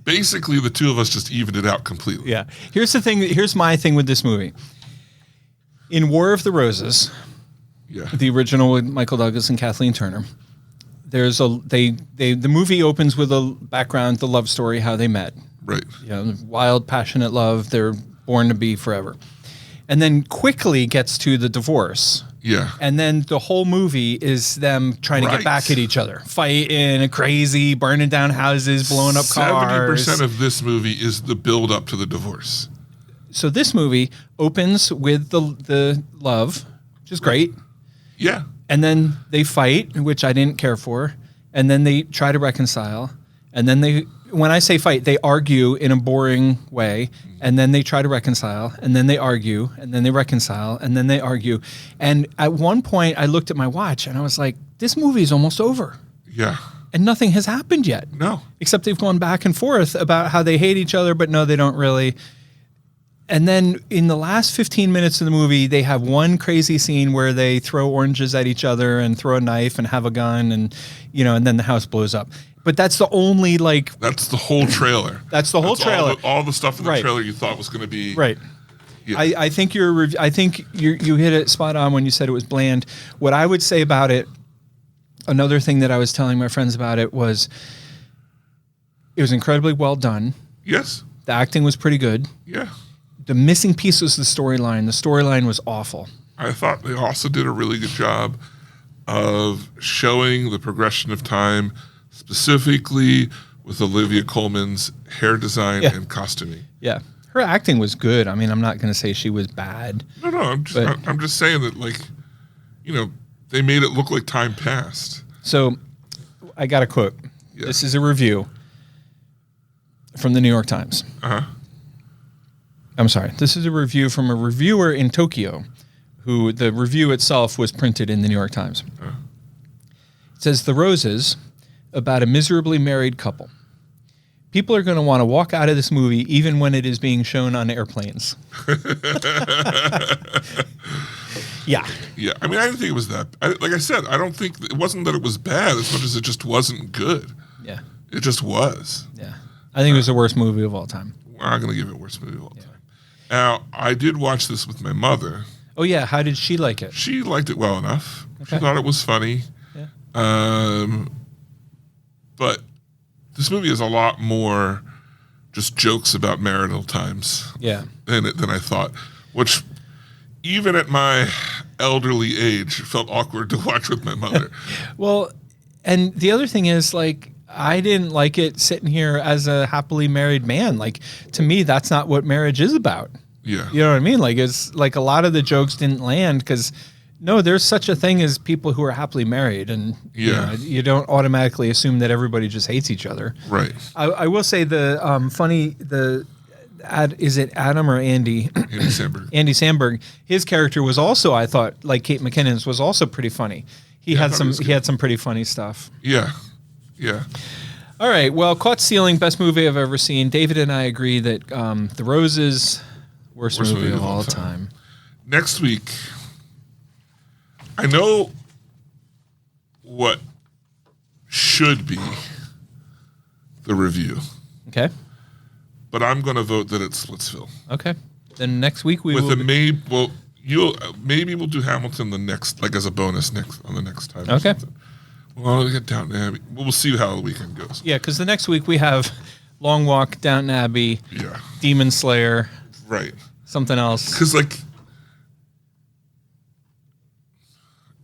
basically the two of us just evened it out completely. Yeah. Here's the thing. Here's my thing with this movie. In War of the Roses, Yeah. the original with Michael Douglas and Kathleen Turner, there's the movie opens with a background, the love story, how they met. Right. You know, wild, passionate love. They're born to be forever. And then quickly gets to the divorce. Yeah. And then the whole movie is them trying to Right. get back at each other, fighting, crazy, burning down houses, blowing up cars. 70% of this movie is the build up to the divorce. So this movie opens with the love, which is great. Yeah. And then they fight, which I didn't care for. And then they try to reconcile. And then when I say fight, they argue in a boring way. And then they try to reconcile. And then they argue. And then they reconcile. And then they argue. And at one point, I looked at my watch and I was like, this movie is almost over. Yeah. And nothing has happened yet. No. Except they've gone back and forth about how they hate each other, but no, they don't really. And then in the last 15 minutes of the movie, they have one crazy scene where they throw oranges at each other and throw a knife and have a gun and, you know, and then the house blows up. But that's the only That's the whole trailer. That's the whole trailer. All the stuff in the Right. trailer you thought was going to be. Right. Yeah. I think you hit it spot on when you said it was bland. What I would say about it, another thing that I was telling my friends about it was incredibly well done. Yes. The acting was pretty good. Yeah. The missing piece was the storyline. The storyline was awful. I thought they also did a really good job of showing the progression of time, specifically with Olivia Colman's hair design Yeah. and costuming. Yeah. Her acting was good. I mean, I'm not going to say she was bad. No, I'm just saying that, like, you know, they made it look like time passed. So I got a quote. Yeah. This is a review from the New York Times. Uh-huh. I'm sorry. This is a review from a reviewer in Tokyo who the review itself was printed in the New York Times. It says, The Roses, about a miserably married couple. People are going to want to walk out of this movie even when it is being shown on airplanes. Yeah. Yeah, I mean, I didn't think it was that. Like I said, I don't think it wasn't that it was bad as much as it just wasn't good. Yeah. It just was. Yeah. I think it was the worst movie of all time. We're not going to give it worst movie of all time. Now, I did watch this with my mother. Oh, yeah. How did she like it? She liked it well enough. Okay. She thought it was funny. Yeah. But this movie is a lot more just jokes about marital times Yeah. than I thought, which even at my elderly age felt awkward to watch with my mother. Well, and the other thing is, like, I didn't like it sitting here as a happily married man. Like, to me, that's not what marriage is about. Yeah. You know what I mean? Like, it's like a lot of the jokes didn't land because, no, there's such a thing as people who are happily married. And Yeah. you don't automatically assume that everybody just hates each other. Right. I will say is it Adam or Andy? Andy Samberg. Andy Samberg. His character was also, I thought, like Kate McKinnon's, was also pretty funny. He Yeah, I had thought some it was he had some pretty funny stuff. Yeah. Yeah. All right. Well, Caught Stealing, best movie I've ever seen. David and I agree that The Roses, worst movie of all time. Next week, I know what should be the review, Okay. but I'm going to vote that it's Splitsville. Okay. Then next week we With will. a maybe we'll do Hamilton the next, like as a bonus on the next time. or Okay. something. Well, we'll get Downton Abbey. We'll see how the weekend goes. Yeah, because the next week we have Long Walk, Downton Abbey, Yeah. Demon Slayer, Right. something else. Because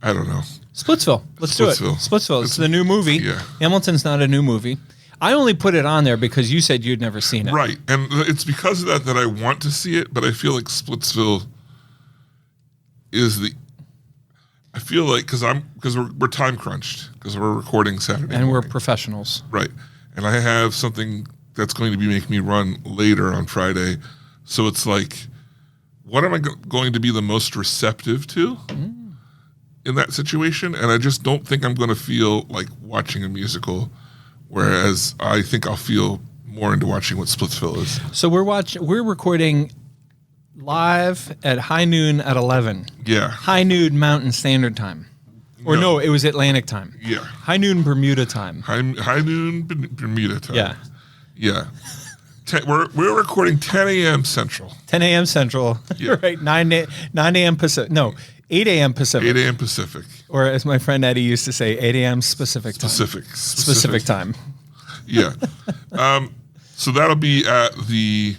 I don't know. Splitsville. Let's do it. Splitsville. Splitsville. It's the new movie. Yeah. Hamilton's not a new movie. I only put it on there because you said you'd never seen it. Right. And it's because of that I want to see it, but I feel like Splitsville is I feel like because we're time crunched because we're recording Saturday And we're morning. professionals. Right. And I have something that's going to be making me run later on Friday. So it's like, what am I going to be the most receptive to in that situation? And I just don't think I'm going to feel like watching a musical, whereas I think I'll feel more into watching what Splitsville is. So we're recording live at high noon at 11. Yeah. High noon Mountain Standard Time. Or no, it was Atlantic time. Yeah. High noon Bermuda time. High noon Bermuda time. Yeah. Yeah. We're recording 10 a.m. Central. 10 a.m. Central. Yeah. Right. 9 a.m. Pacific. No, 8 a.m. Pacific. 8 a.m. Pacific. Or as my friend Eddie used to say, 8 a.m. Specific time. Specific time. Yeah. So that'll be at the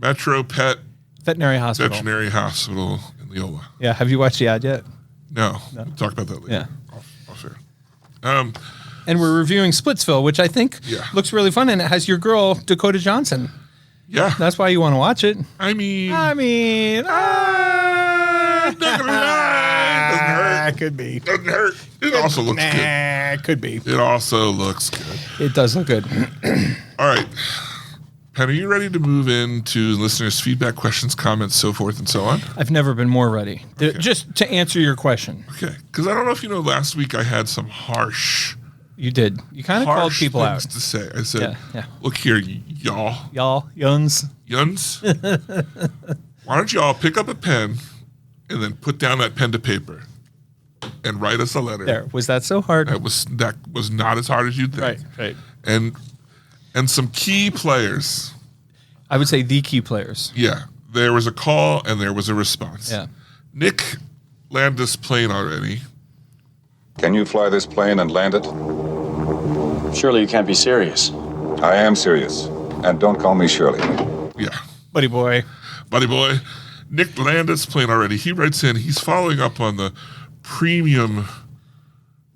Metro Pet Veterinary Hospital. Veterinary Hospital in Leola. Yeah. Have you watched the ad yet? No. We'll talk about that later. Yeah. Off air. And we're reviewing Splitsville, which I think looks really fun, and it has your girl Dakota Johnson. Yeah. That's why you want to watch it. I mean, Not gonna lie. Doesn't hurt. Could be. Doesn't hurt. It also looks good. Could be. It also looks good. It does look good. All right. Pen, are you ready to move into listeners' feedback, questions, comments, so forth and so on? I've never been more ready. Just to answer your question. Okay. Because I don't know if you know, last week I had some harsh You did. You kind of called people things out. to say. I said, Yeah. look here, y'all. Y'all, yuns. Yuns. Why don't y'all pick up a pen and then put down that pen to paper and write us a letter. There. Was that so hard? That was not as hard as you'd think. Right. And some key players. I would say the key players. Yeah. There was a call and there was a response. Yeah. Nick landed this plane already. Can you fly this plane and land it? Surely you can't be serious. I am serious. And don't call me Shirley. Yeah. Buddy boy. Buddy boy. Nick landed this plane already. He writes in, he's following up on the premium.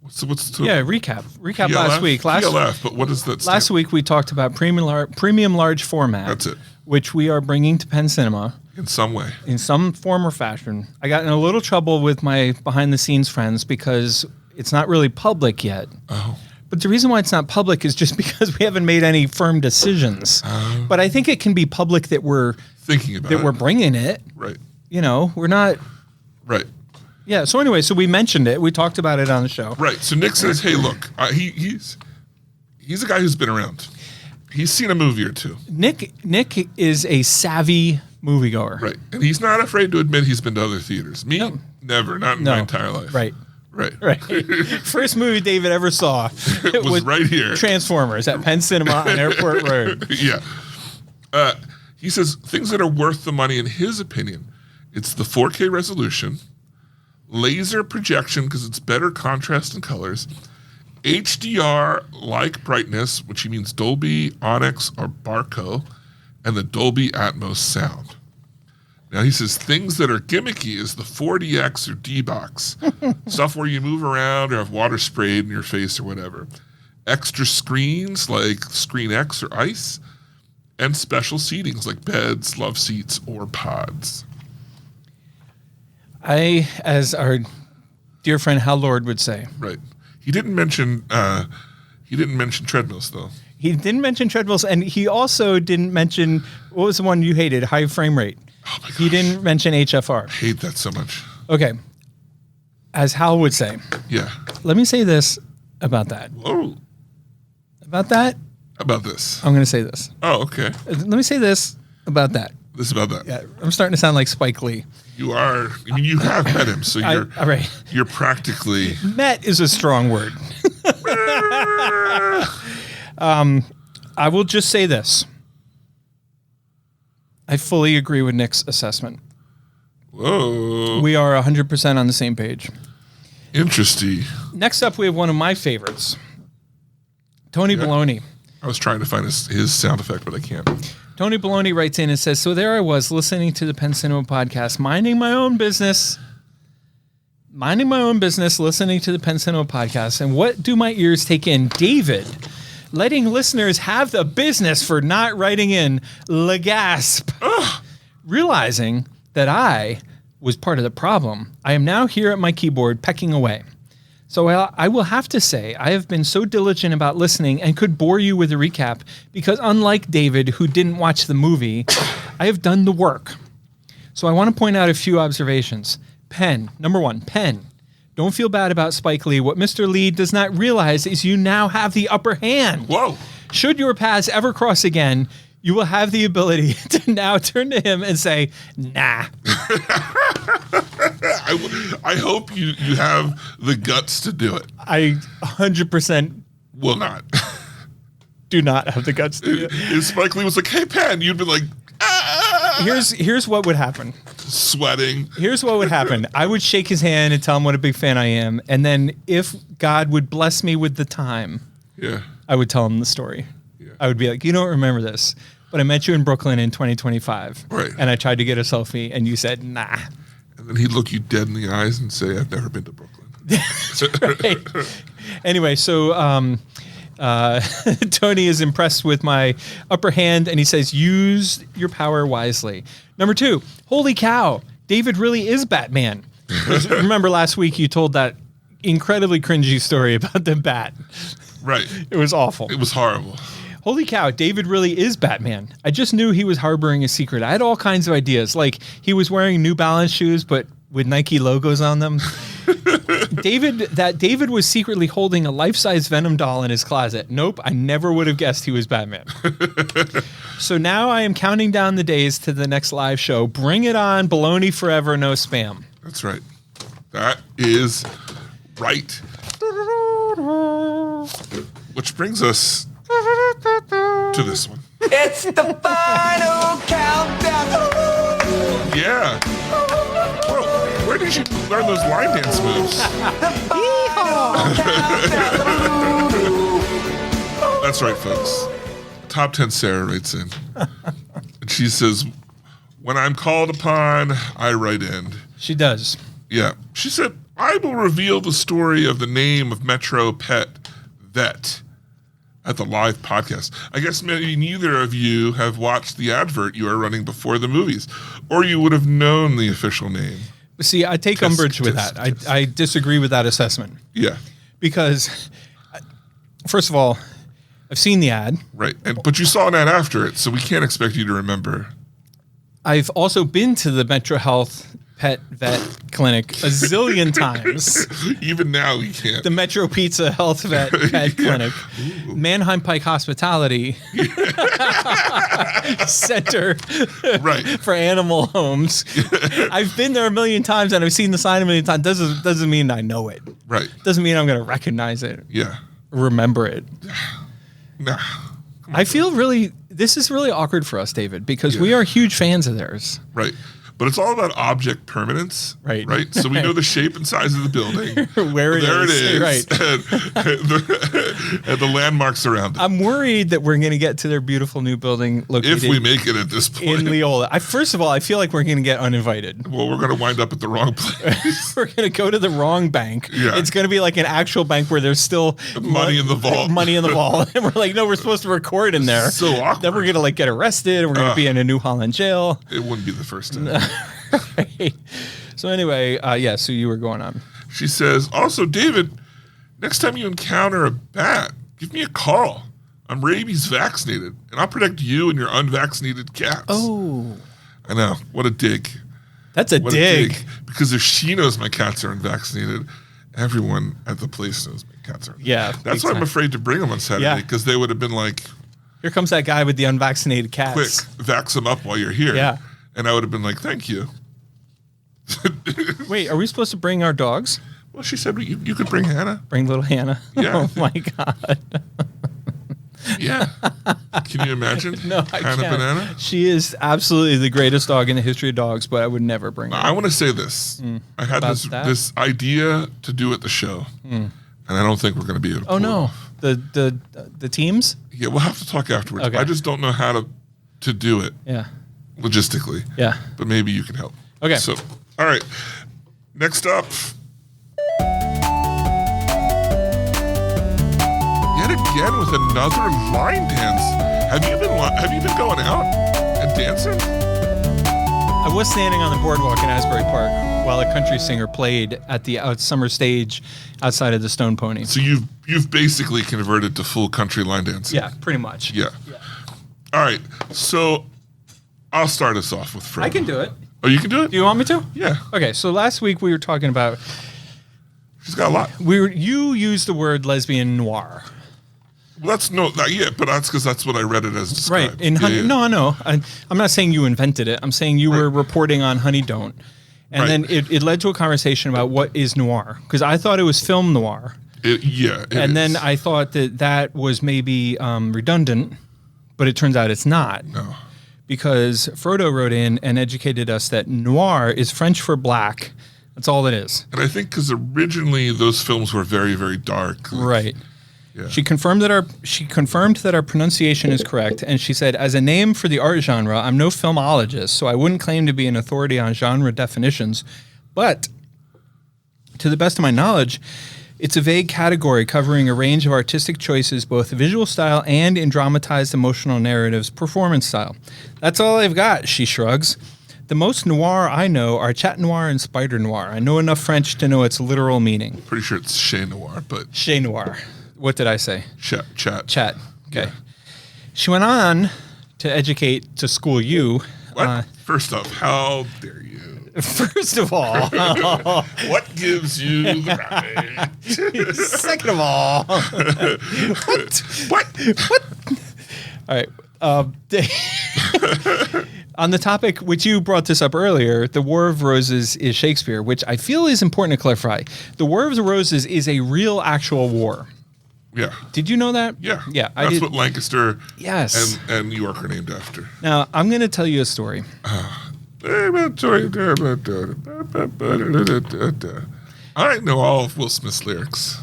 What's the Recap PLF? last week. PLF, but what is that? Last week we talked about premium large format. That's it. Which we are bringing to Penn Cinema. In some way. In some form or fashion. I got in a little trouble with my behind the scenes friends because it's not really public yet. Oh. But the reason why it's not public is just because we haven't made any firm decisions. But I think it can be public that we're thinking about it. We're bringing it. Right. You know, we're not. Right. Yeah. So anyway, so we mentioned it. We talked about it on the show. Right. So Nick says, "Hey, look, he's a guy who's been around. He's seen a movie or two. Nick is a savvy moviegoer. Right. And he's not afraid to admit he's been to other theaters. Me, never. Not in my entire life. Right. Right. First movie David ever saw it was right here. Transformers at Penn Cinema on Airport Road. Yeah. He says things that are worth the money in his opinion. It's the 4K resolution, laser projection because it's better contrast and colors, HDR-like brightness, which he means Dolby, Onyx, or Barco, and the Dolby Atmos sound. Now he says things that are gimmicky is the 4DX or D-Box, stuff where you move around or have water sprayed in your face or whatever. Extra screens like Screen X or Ice, and special seatings like beds, love seats, or pods. As our dear friend Hal Lord would say. Right. He didn't mention treadmills though. He didn't mention treadmills, and he also didn't mention, what was the one you hated? High frame rate. Oh my gosh. He didn't mention HFR. I hate that so much. Okay. As Hal would say. Yeah. Let me say this about that. Whoa. about that. About this. I'm going to say this. Oh, okay. Let me say this about that. This about that. Yeah, I'm starting to sound like Spike Lee. You are. I mean, you have met him, so you're all right. You're practically. Met is a strong word. I will just say this. I fully agree with Nick's assessment. Whoa. We are 100% on the same page. Interesting. Next up, we have one of my favorites. Tony Baloney. I was trying to find his sound effect, but I can't. Tony Baloney writes in and says, so there I was listening to the Penn Cinema podcast, minding my own business, listening to the Penn Cinema podcast. And what do my ears take in? David, letting listeners have the business for not writing in Le Gasp. Realizing that I was part of the problem, I am now here at my keyboard pecking away. So I will have to say I have been so diligent about listening and could bore you with a recap because unlike David, who didn't watch the movie, I have done the work. So I want to point out a few observations. Penn, number one, Penn. Don't feel bad about Spike Lee. What Mr. Lee does not realize is you now have the upper hand. Whoa. Should your paths ever cross again, you will have the ability to now turn to him and say, nah. I hope you have the guts to do it. I 100% Will not. do not have the guts to do it. If Spike Lee was like, hey, Penn, you'd be like, Here's what would happen. sweating. Here's what would happen. I would shake his hand and tell him what a big fan I am. And then if God would bless me with the time, Yeah. I would tell him the story. Yeah. I would be like, you don't remember this, but I met you in Brooklyn in 2025. Right. And I tried to get a selfie and you said, nah. And then he'd look you dead in the eyes and say, I've never been to Brooklyn. Right. Anyway, so Tony is impressed with my upper hand and he says, use your power wisely. Number two, holy cow, David really is Batman. Remember last week you told that incredibly cringy story about the bat. Right. It was awful. It was horrible. Holy cow, David really is Batman. I just knew he was harboring a secret. I had all kinds of ideas. Like he was wearing New Balance shoes, but with Nike logos on them. David was secretly holding a life-size Venom doll in his closet. Nope, I never would have guessed he was Batman. So now I am counting down the days to the next live show. Bring it on, baloney forever, no spam. That's right. That is right. Which brings us to this one. It's the final countdown. Yeah. Whoa, where did you learn those line dance moves? That's right, folks. Top 10 Sarah writes in. And she says, when I'm called upon, I write in. She does. Yeah. She said, I will reveal the story of the name of Metro Pet Vet at the live podcast. I guess maybe neither of you have watched the advert you are running before the movies, or you would have known the official name. See, I take umbrage with that. I disagree with that assessment. Yeah. Because, first of all, I've seen the ad. Right. But you saw an ad after it, so we can't expect you to remember. I've also been to the Metro Health Pet Vet Clinic a zillion times. Even now we can't. The Metro Pizza Health Vet Pet Clinic. Manheim Pike Hospitality Center Right. for Animal Homes. I've been there a million times and I've seen the sign a million times. Doesn't mean I know it. Right. Doesn't mean I'm going to recognize it. Yeah. Remember it. Nah. I feel this is really awkward for us, David, because we are huge fans of theirs. Right. But it's all about object permanence. Right. Right. So we know the shape and size of the building. Where it there is. it is. Right. And the landmarks around it. I'm worried that we're going to get to their beautiful new building located If we make it at this point. in Leola. First of all, I feel like we're going to get uninvited. Well, we're going to wind up at the wrong place. We're going to go to the wrong bank. Yeah. It's going to be like an actual bank where there's still Money in the vault. Money in the vault. And we're like, no, we're supposed to record in there. So awkward. Then we're going to get arrested. And we're going to be in a New Holland jail. It wouldn't be the first time. Right. So anyway, so you were going on. She says, also, David, next time you encounter a bat, give me a call. I'm rabies vaccinated, and I'll protect you and your unvaccinated cats. Oh. I know. What a dig. That's a What dig. Because if she knows my cats are unvaccinated, everyone at the place knows me. cats are. Yeah, That's big why I'm time. afraid to bring them on Saturday Yeah. because they would have been like, Here comes that guy with the unvaccinated cats. quick, vax them up while you're here. Yeah. And I would have been like, thank you. Wait, are we supposed to bring our dogs? Well, she said you could bring Hannah. Bring little Hannah? Yeah. Oh my God. Yeah. Can you imagine? No, I Hannah can't. Banana? She is absolutely the greatest dog in the history of dogs, but I would never bring her. I want to say this. I had About that? this idea to do at the show, and I don't think we're going to be able to Oh pull it no, off. the teams? Yeah, we'll have to talk afterwards. Okay. I just don't know how to do it Yeah, logistically. yeah. But maybe you can help. Okay. So, all right. Next up. Yet again with another line dance. Have you been going out and dancing? I was standing on the boardwalk in Asbury Park while a country singer played at the summer stage outside of the Stone Pony. So you've basically converted to full country line dancing. Yeah, pretty much. Yeah. All right. So I'll start us off with Frodo. I can do it. Oh, you can do it? Do you want me to? Yeah. Okay, so last week we were talking about She's got a lot. you used the word lesbian noir. Well, not yet, but that's because that's what I read it as described. Right. In Honey, No, no. I'm not saying you invented it. I'm saying you were reporting on Honey Don't. And Right. then it led to a conversation about what is noir. Because I thought it was film noir. It And then is. I thought that was maybe redundant, but it turns out it's not. No. Because Frodo wrote in and educated us that noir is French for black. That's all it is. And I think because originally those films were very, very dark. Like, Right. Yeah. She confirmed that our pronunciation is correct, and she said, as a name for the art genre, I'm no filmologist, so I wouldn't claim to be an authority on genre definitions, but to the best of my knowledge, it's a vague category covering a range of artistic choices, both visual style and in dramatized emotional narratives, performance style. That's all I've got, she shrugs. The most noir I know are chat noir and spider noir. I know enough French to know its literal meaning. Pretty sure it's Chez Noir, but Chez noir. What did I say? chat. Chat. Okay. Yeah. She went on to educate, to school you. What? First off, how dare you? First of all. What gives you the right? Second of all. What? All right. On the topic, which you brought this up earlier, the War of Roses is Shakespeare, which I feel is important to clarify. The War of the Roses is a real, actual war. Yeah. Did you know that? Yeah. Yeah. I That's did. what Lancaster Yes. and New York are named after. Now, I'm going to tell you a story. I know all of Will Smith's lyrics.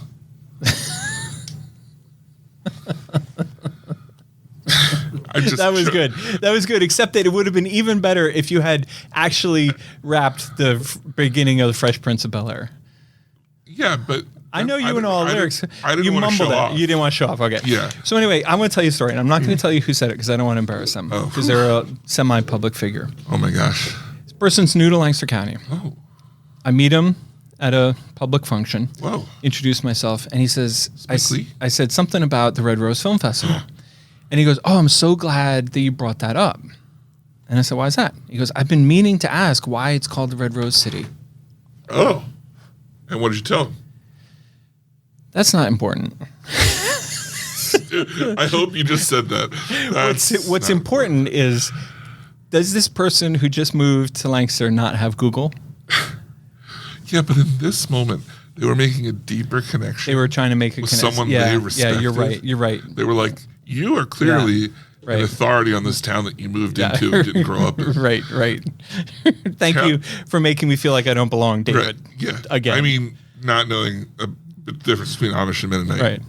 That was good. That was good, except that it would have been even better if you had actually rapped the beginning of the Fresh Prince of Bel-Air. Yeah, but I know you and all the lyrics. I didn't you want to mumbled show it. off. You didn't want to show off. Okay. Yeah. So anyway, I'm going to tell you a story, and I'm not going to tell you who said it because I don't want to embarrass them Oh. because they're a semi-public figure. Oh my gosh. This person's new to Lancaster County. Oh. I meet him at a public function. Whoa. Introduce myself, and he says, Spike Lee? I said something about the Red Rose Film Festival. And he goes, oh, I'm so glad that you brought that up. And I said, why is that? He goes, I've been meaning to ask why it's called the Red Rose City. Oh. And what did you tell him? That's not important. I hope you just said that. What's important is, does this person who just moved to Lancaster not have Google? Yeah, but in this moment, they were making a deeper connection. They were trying to make a with connection. someone Yeah, they respected. yeah, you're right. You're right. They were like, you are clearly right. an authority on this town that you moved Yeah. into and didn't grow up in. Right. Thank Yeah. you for making me feel like I don't belong, David. Right. Yeah. Again. I mean, not knowing the difference between Amish and Mennonite Right.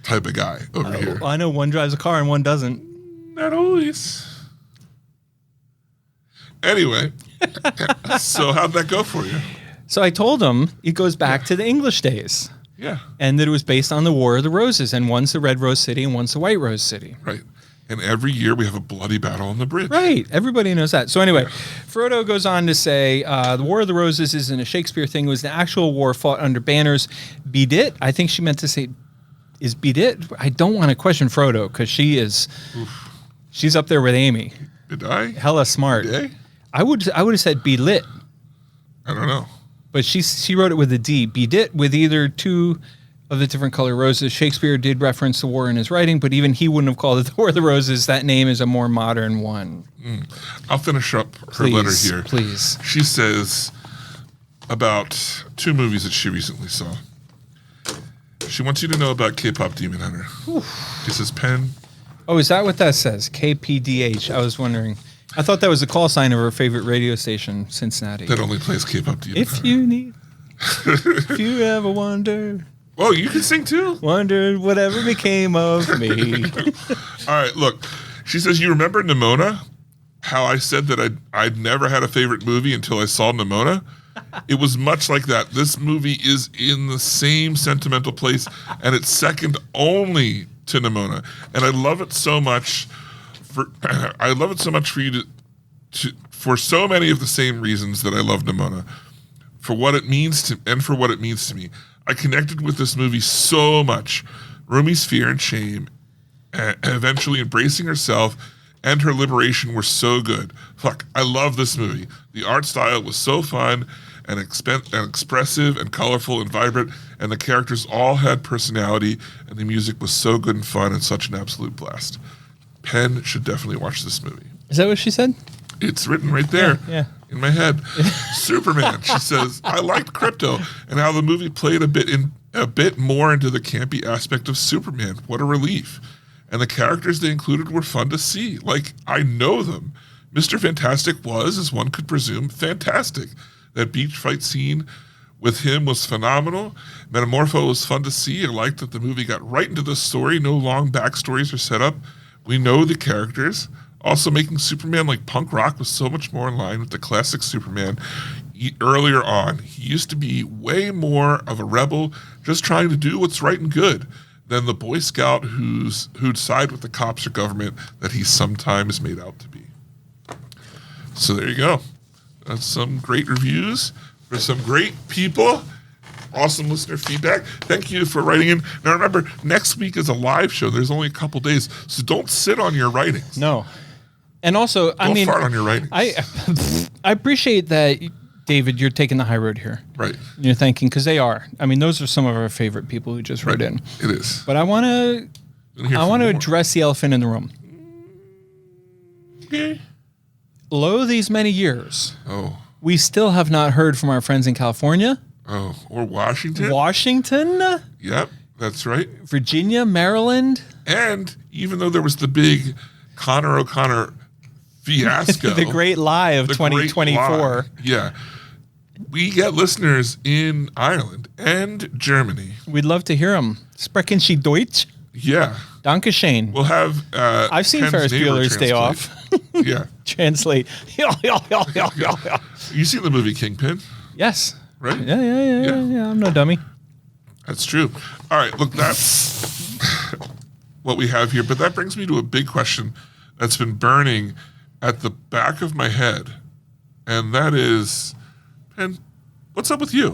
type of guy over here. I know one drives a car and one doesn't. Not always. Anyway, so how'd that go for you? So I told him it goes back to the English days. Yeah. And that it was based on the War of the Roses, and one's the Red Rose City and one's the White Rose City. Right. And every year we have a bloody battle on the bridge. Right. Everybody knows that. So anyway, Frodo goes on to say, the War of the Roses isn't a Shakespeare thing. It was an actual war fought under banners. Beat I think she meant to say, is beat I don't want to question Frodo because she's up there with Amy. Did I? Hella smart. Did I? I would have said be lit, I don't know. but she wrote it with a D. Be dit with either two of the different color roses. Shakespeare did reference the war in his writing, but even he wouldn't have called it the War of the Roses. That name is a more modern one. I'll finish up her letter here. Please. She says about 2 movies that she recently saw. She wants you to know about K-pop Demon Hunter. She says, Penn. Oh, is that what that says? KPDH. I was wondering. I thought that was the call sign of her favorite radio station, Cincinnati. That only plays K-pop Demon If Hunter. you need, if you ever wonder, Oh, you can sing too? wondered whatever became of me. All right, look. She says, you remember Nimona? How I said that I'd never had a favorite movie until I saw Nimona? It was much like that. This movie is in the same sentimental place, and it's second only to Nimona. And I love it so much for you for so many of the same reasons that I love Nimona. For what it means to me. I connected with this movie so much. Rumi's fear and shame, eventually embracing herself, and her liberation were so good. Fuck, I love this movie. The art style was so fun and expressive and colorful and vibrant, and the characters all had personality, and the music was so good and fun and such an absolute blast. Penn should definitely watch this movie. Is that what she said? It's written right there Yeah. in my head. Superman, she says, I liked Crypto and how the movie played a bit more into the campy aspect of Superman. What a relief. And the characters they included were fun to see. Like, I know them. Mr. Fantastic was, as one could presume, fantastic. That beach fight scene with him was phenomenal. Metamorpho was fun to see. I liked that the movie got right into the story. No long backstories are set up. We know the characters. Also making Superman like punk rock was so much more in line with the classic Superman earlier on. He used to be way more of a rebel, just trying to do what's right and good, than the Boy Scout who'd side with the cops or government that he sometimes made out to be. So there you go. That's some great reviews for some great people. Awesome listener feedback. Thank you for writing in. Now remember, next week is a live show. There's only a couple days, so don't sit on your writings. No. And also, Don't fart on your writings. I appreciate that, David, you're taking the high road here. Right. You're thanking, because they are. I mean, those are some of our favorite people who just wrote in. It is. But I want to address the elephant in the room. Okay. Lo these many years, Oh. we still have not heard from our friends in California, Oh. Or Washington. Washington, Yep, that's right. Virginia, Maryland. And even though there was the big Connor O'Connor fiasco, The great lie of the great 2024. lie, yeah, we get listeners in Ireland and Germany. We'd love to hear them. Sprechen Sie Deutsch? Yeah, Dankeschön. we'll have. I've seen Penn's Ferris neighbor Bueller's Day translate. Off. Yeah, Translate. you seen the movie Kingpin, Yes. right? Yeah. I'm no dummy. That's true. All right, look, that's what we have here. But that brings me to a big question that's been burning at the back of my head. And that is, Penn, what's up with you?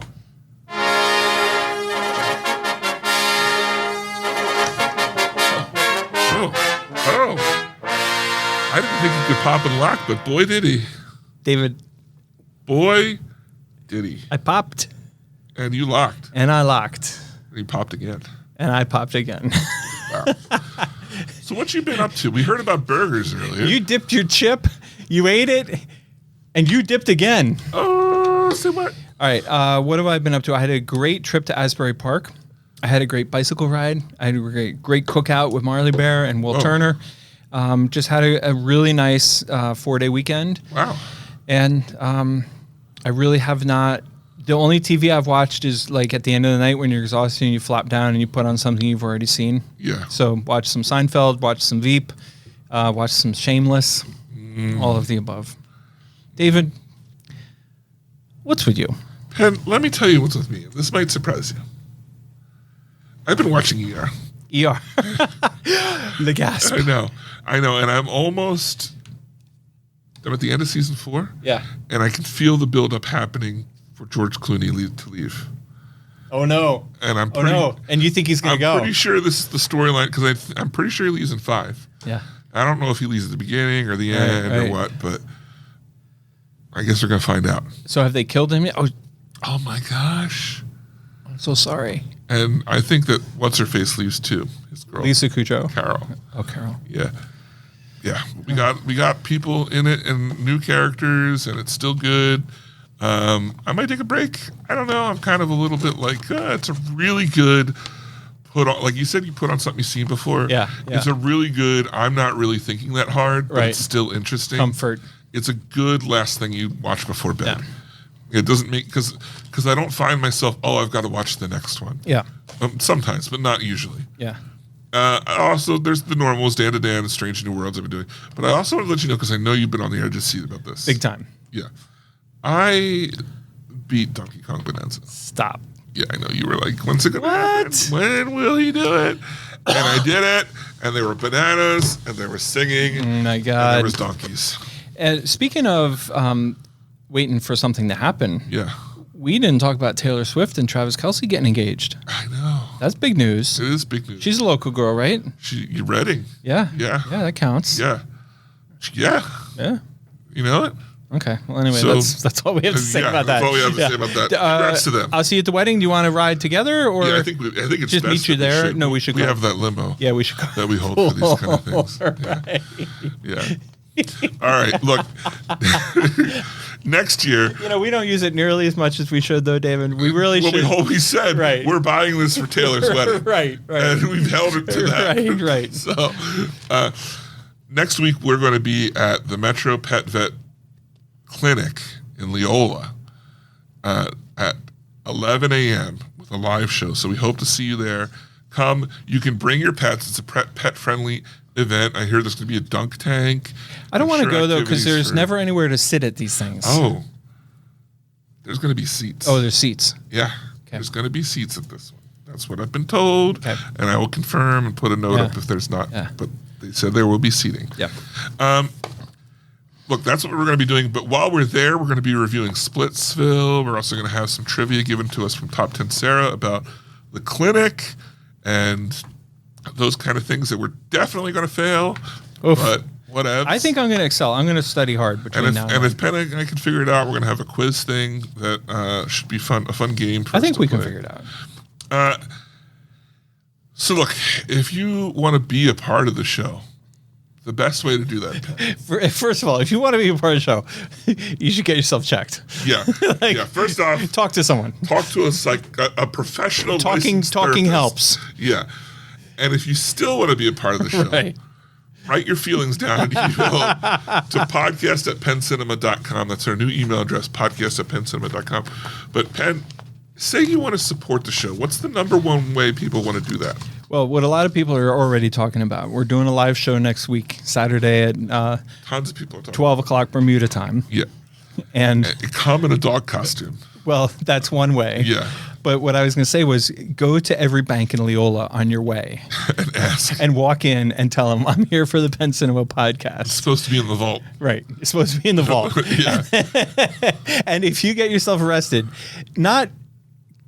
Oh. I didn't think he could pop and lock, but boy, did he. David, Boy, did he. I popped And you locked. and I locked And he popped again. and I popped again. Wow. So what you been up to? We heard about burgers earlier. You dipped your chip, you ate it, and you dipped again. Oh, so what? All right, what have I been up to? I had a great trip to Asbury Park. I had a great bicycle ride. I had a great cookout with Marley Bear and Will Turner. Just had a really nice 4-day weekend. Wow. And I really have not. The only TV I've watched is like at the end of the night when you're exhausted and you flop down and you put on something you've already seen. Yeah. So watch some Seinfeld, watch some Veep, watch some Shameless, all of the above. David, what's with you? Penn, let me tell you what's with me. This might surprise you. I've been watching ER. ER. The gasp. I know, and I'm at the end of season 4. Yeah. And I can feel the buildup happening for George Clooney to leave. Oh no. And I'm Oh pretty, no. And you think he's going to I'm go? pretty sure this is the storyline because I'm pretty sure he leaves in 5. Yeah. I don't know if he leaves at the beginning or the end or what, but I guess we're going to find out. So have they killed him yet? Oh, Oh my gosh. I'm so sorry. And I think that what's her face leaves too. His girl, Lisa Kudrow. Carol. Oh, Carol. Yeah. We got people in it and new characters, and it's still good. I might take a break. I don't know. I'm kind of a little bit like it's a really good put on. Like you said, you put on something you've seen before. Yeah. It's a really good. I'm not really thinking that hard, but it's still interesting. Comfort. It's a good last thing you watch before bed. It doesn't make because I don't find myself. Oh, I've got to watch the next one. Yeah. Sometimes, but not usually. Yeah. Also, there's the normals, Dan to Dan, and Strange New Worlds I've been doing. But I also want to let you know, because I know you've been on the edge of your seat about this. Big time. Yeah. I beat Donkey Kong Bonanza. Stop. Yeah, I know. You were like, when's it going to happen? When will he do it? And I did it, and there were bananas, and they were singing. Oh my God. And there was donkeys. And speaking of waiting for something to happen. Yeah. We didn't talk about Taylor Swift and Travis Kelce getting engaged. I know. That's big news. It is big news. She's a local girl, right? You're Reading. Yeah. Yeah. Yeah, that counts. Yeah. Yeah. Yeah. You know it? Okay. Well, anyway, So- that's all we have to say about that. That's all we have to say about that. Congrats to them. I'll see you at the wedding. Do you want to ride together, or Yeah, I think it's just best meet you that we there? should. No, we should. We go. have that limo. Yeah, we should go. That we hold for these kind of things. Right. Yeah. All right. Look, next year. You know, we don't use it nearly as much as we should, though, David. We really Well, should. we always said we're buying this for Taylor's wedding. Right. And we've held it to that. Right. So next week we're going to be at the Metro Pet Vet Clinic in Leola at 11 a.m. with a live show. So we hope to see you there. Come. You can bring your pets. It's a pet-friendly event. I hear there's going to be a dunk tank. I don't want to sure go, though, because activities there's for- never anywhere to sit at these things. Oh. There's going to be seats. Oh, there's seats. Yeah. There's going to be seats at this one. That's what I've been told. Okay. And I will confirm and put a note Yeah. up if there's not. Yeah. But they said there will be seating. Yep. Look, that's what we're going to be doing. But while we're there, we're going to be reviewing Splitsville. We're also going to have some trivia given to us from Top 10 Sarah about the clinic and those kind of things that we're definitely going to fail. Oof. But whatever. I think I'm going to excel. I'm going to study hard between And now if, and and then. if Penn and I can figure it out, we're going to have a quiz thing that should be fun, a fun game for I us think to we can play. figure it out. So look, if you want to be a part of the show, the best way to do that, Penn, First of all, if you want to be a part of the show, you should get yourself checked. yeah, yeah. First off, Talk to someone. talk to us like a professional. Talking licensed talking therapist. helps. Yeah, and if you still want to be a part of the show, Right. write your feelings down and email to podcast@penncinema.com. That's our new email address, podcast@penncinema.com. But Penn, say you want to support the show. What's the number one way people want to do that? Well, what a lot of people are already talking about, we're doing a live show next week, Saturday at Tons of people are talking. 12 o'clock Bermuda time. Yeah. And, Come in a dog costume. well, that's one way. Yeah. But what I was going to say was go to every bank in Leola on your way And ask. and walk in and tell them, I'm here for the Penn Cinema podcast. It's supposed to be in the vault. Right. You're supposed to be in the vault. Yeah. And if you get yourself arrested, not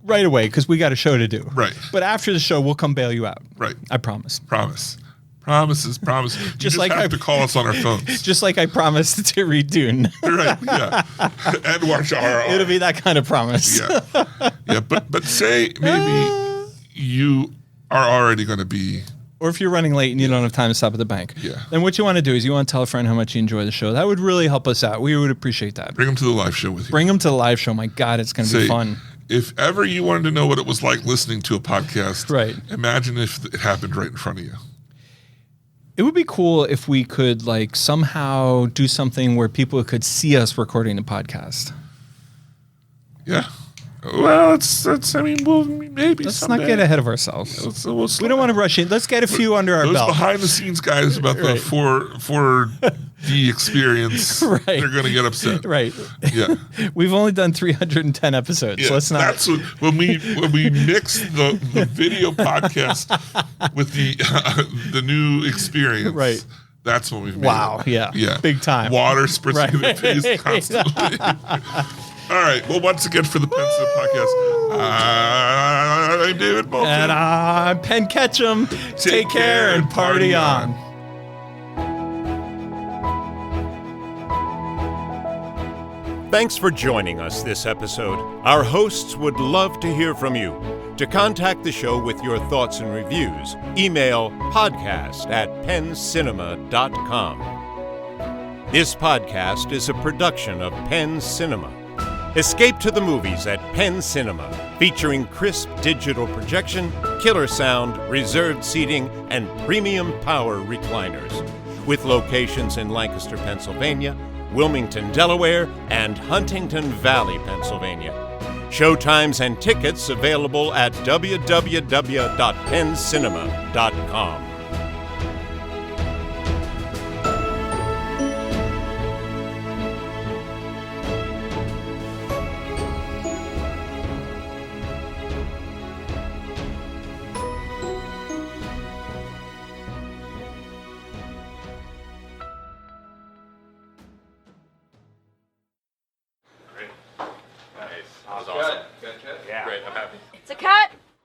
right away, because we got a show to do. Right. But after the show, we'll come bail you out. Right. I promise. Promise. Promises. You just like have I- to call us on our phones. Just like I promised to read Dune. Right. Yeah. And watch RRR. It'll be that kind of promise. Yeah. Yeah. But say maybe you are already going to be. Or if you're running late and you don't have time to stop at the bank. Yeah. Then what you want to do is you want to tell a friend how much you enjoy the show. That would really help us out. We would appreciate that. Bring them to the live show with you. Bring them to the live show. My God, it's going to be Say, fun. If ever you wanted to know what it was like listening to a podcast, Right. Imagine if it happened right in front of you. It would be cool if we could like somehow do something where people could see us recording the podcast. Yeah. Well, it's I mean, well, maybe Let's someday. not get ahead of ourselves. We don't want to rush in. Let's get a few under our Those belt. behind the scenes guys about the Right. 4D experience, Right. they're going to get upset. Right. Yeah. We've only done 310 episodes. Yeah, So let's not. That's what, when we mix the video podcast with the new experience. Right. That's when we've made Wow, it. yeah. Yeah. Big time. Water spritzing Right. in their face constantly. All right. Well, once again for the Penn Cinema Podcast, I'm David Bolton. And I'm Penn Ketchum. Take care and party on. Thanks for joining us this episode. Our hosts would love to hear from you. To contact the show with your thoughts and reviews, email podcast@penncinema.com. This podcast is a production of Penn Cinema. Escape to the movies at Penn Cinema, featuring crisp digital projection, killer sound, reserved seating, and premium power recliners. With locations in Lancaster, Pennsylvania, Wilmington, Delaware, and Huntington Valley, Pennsylvania. Showtimes and tickets available at www.penncinema.com. Great. Nice. That was awesome. Yeah. Great. I'm happy. It's a cat.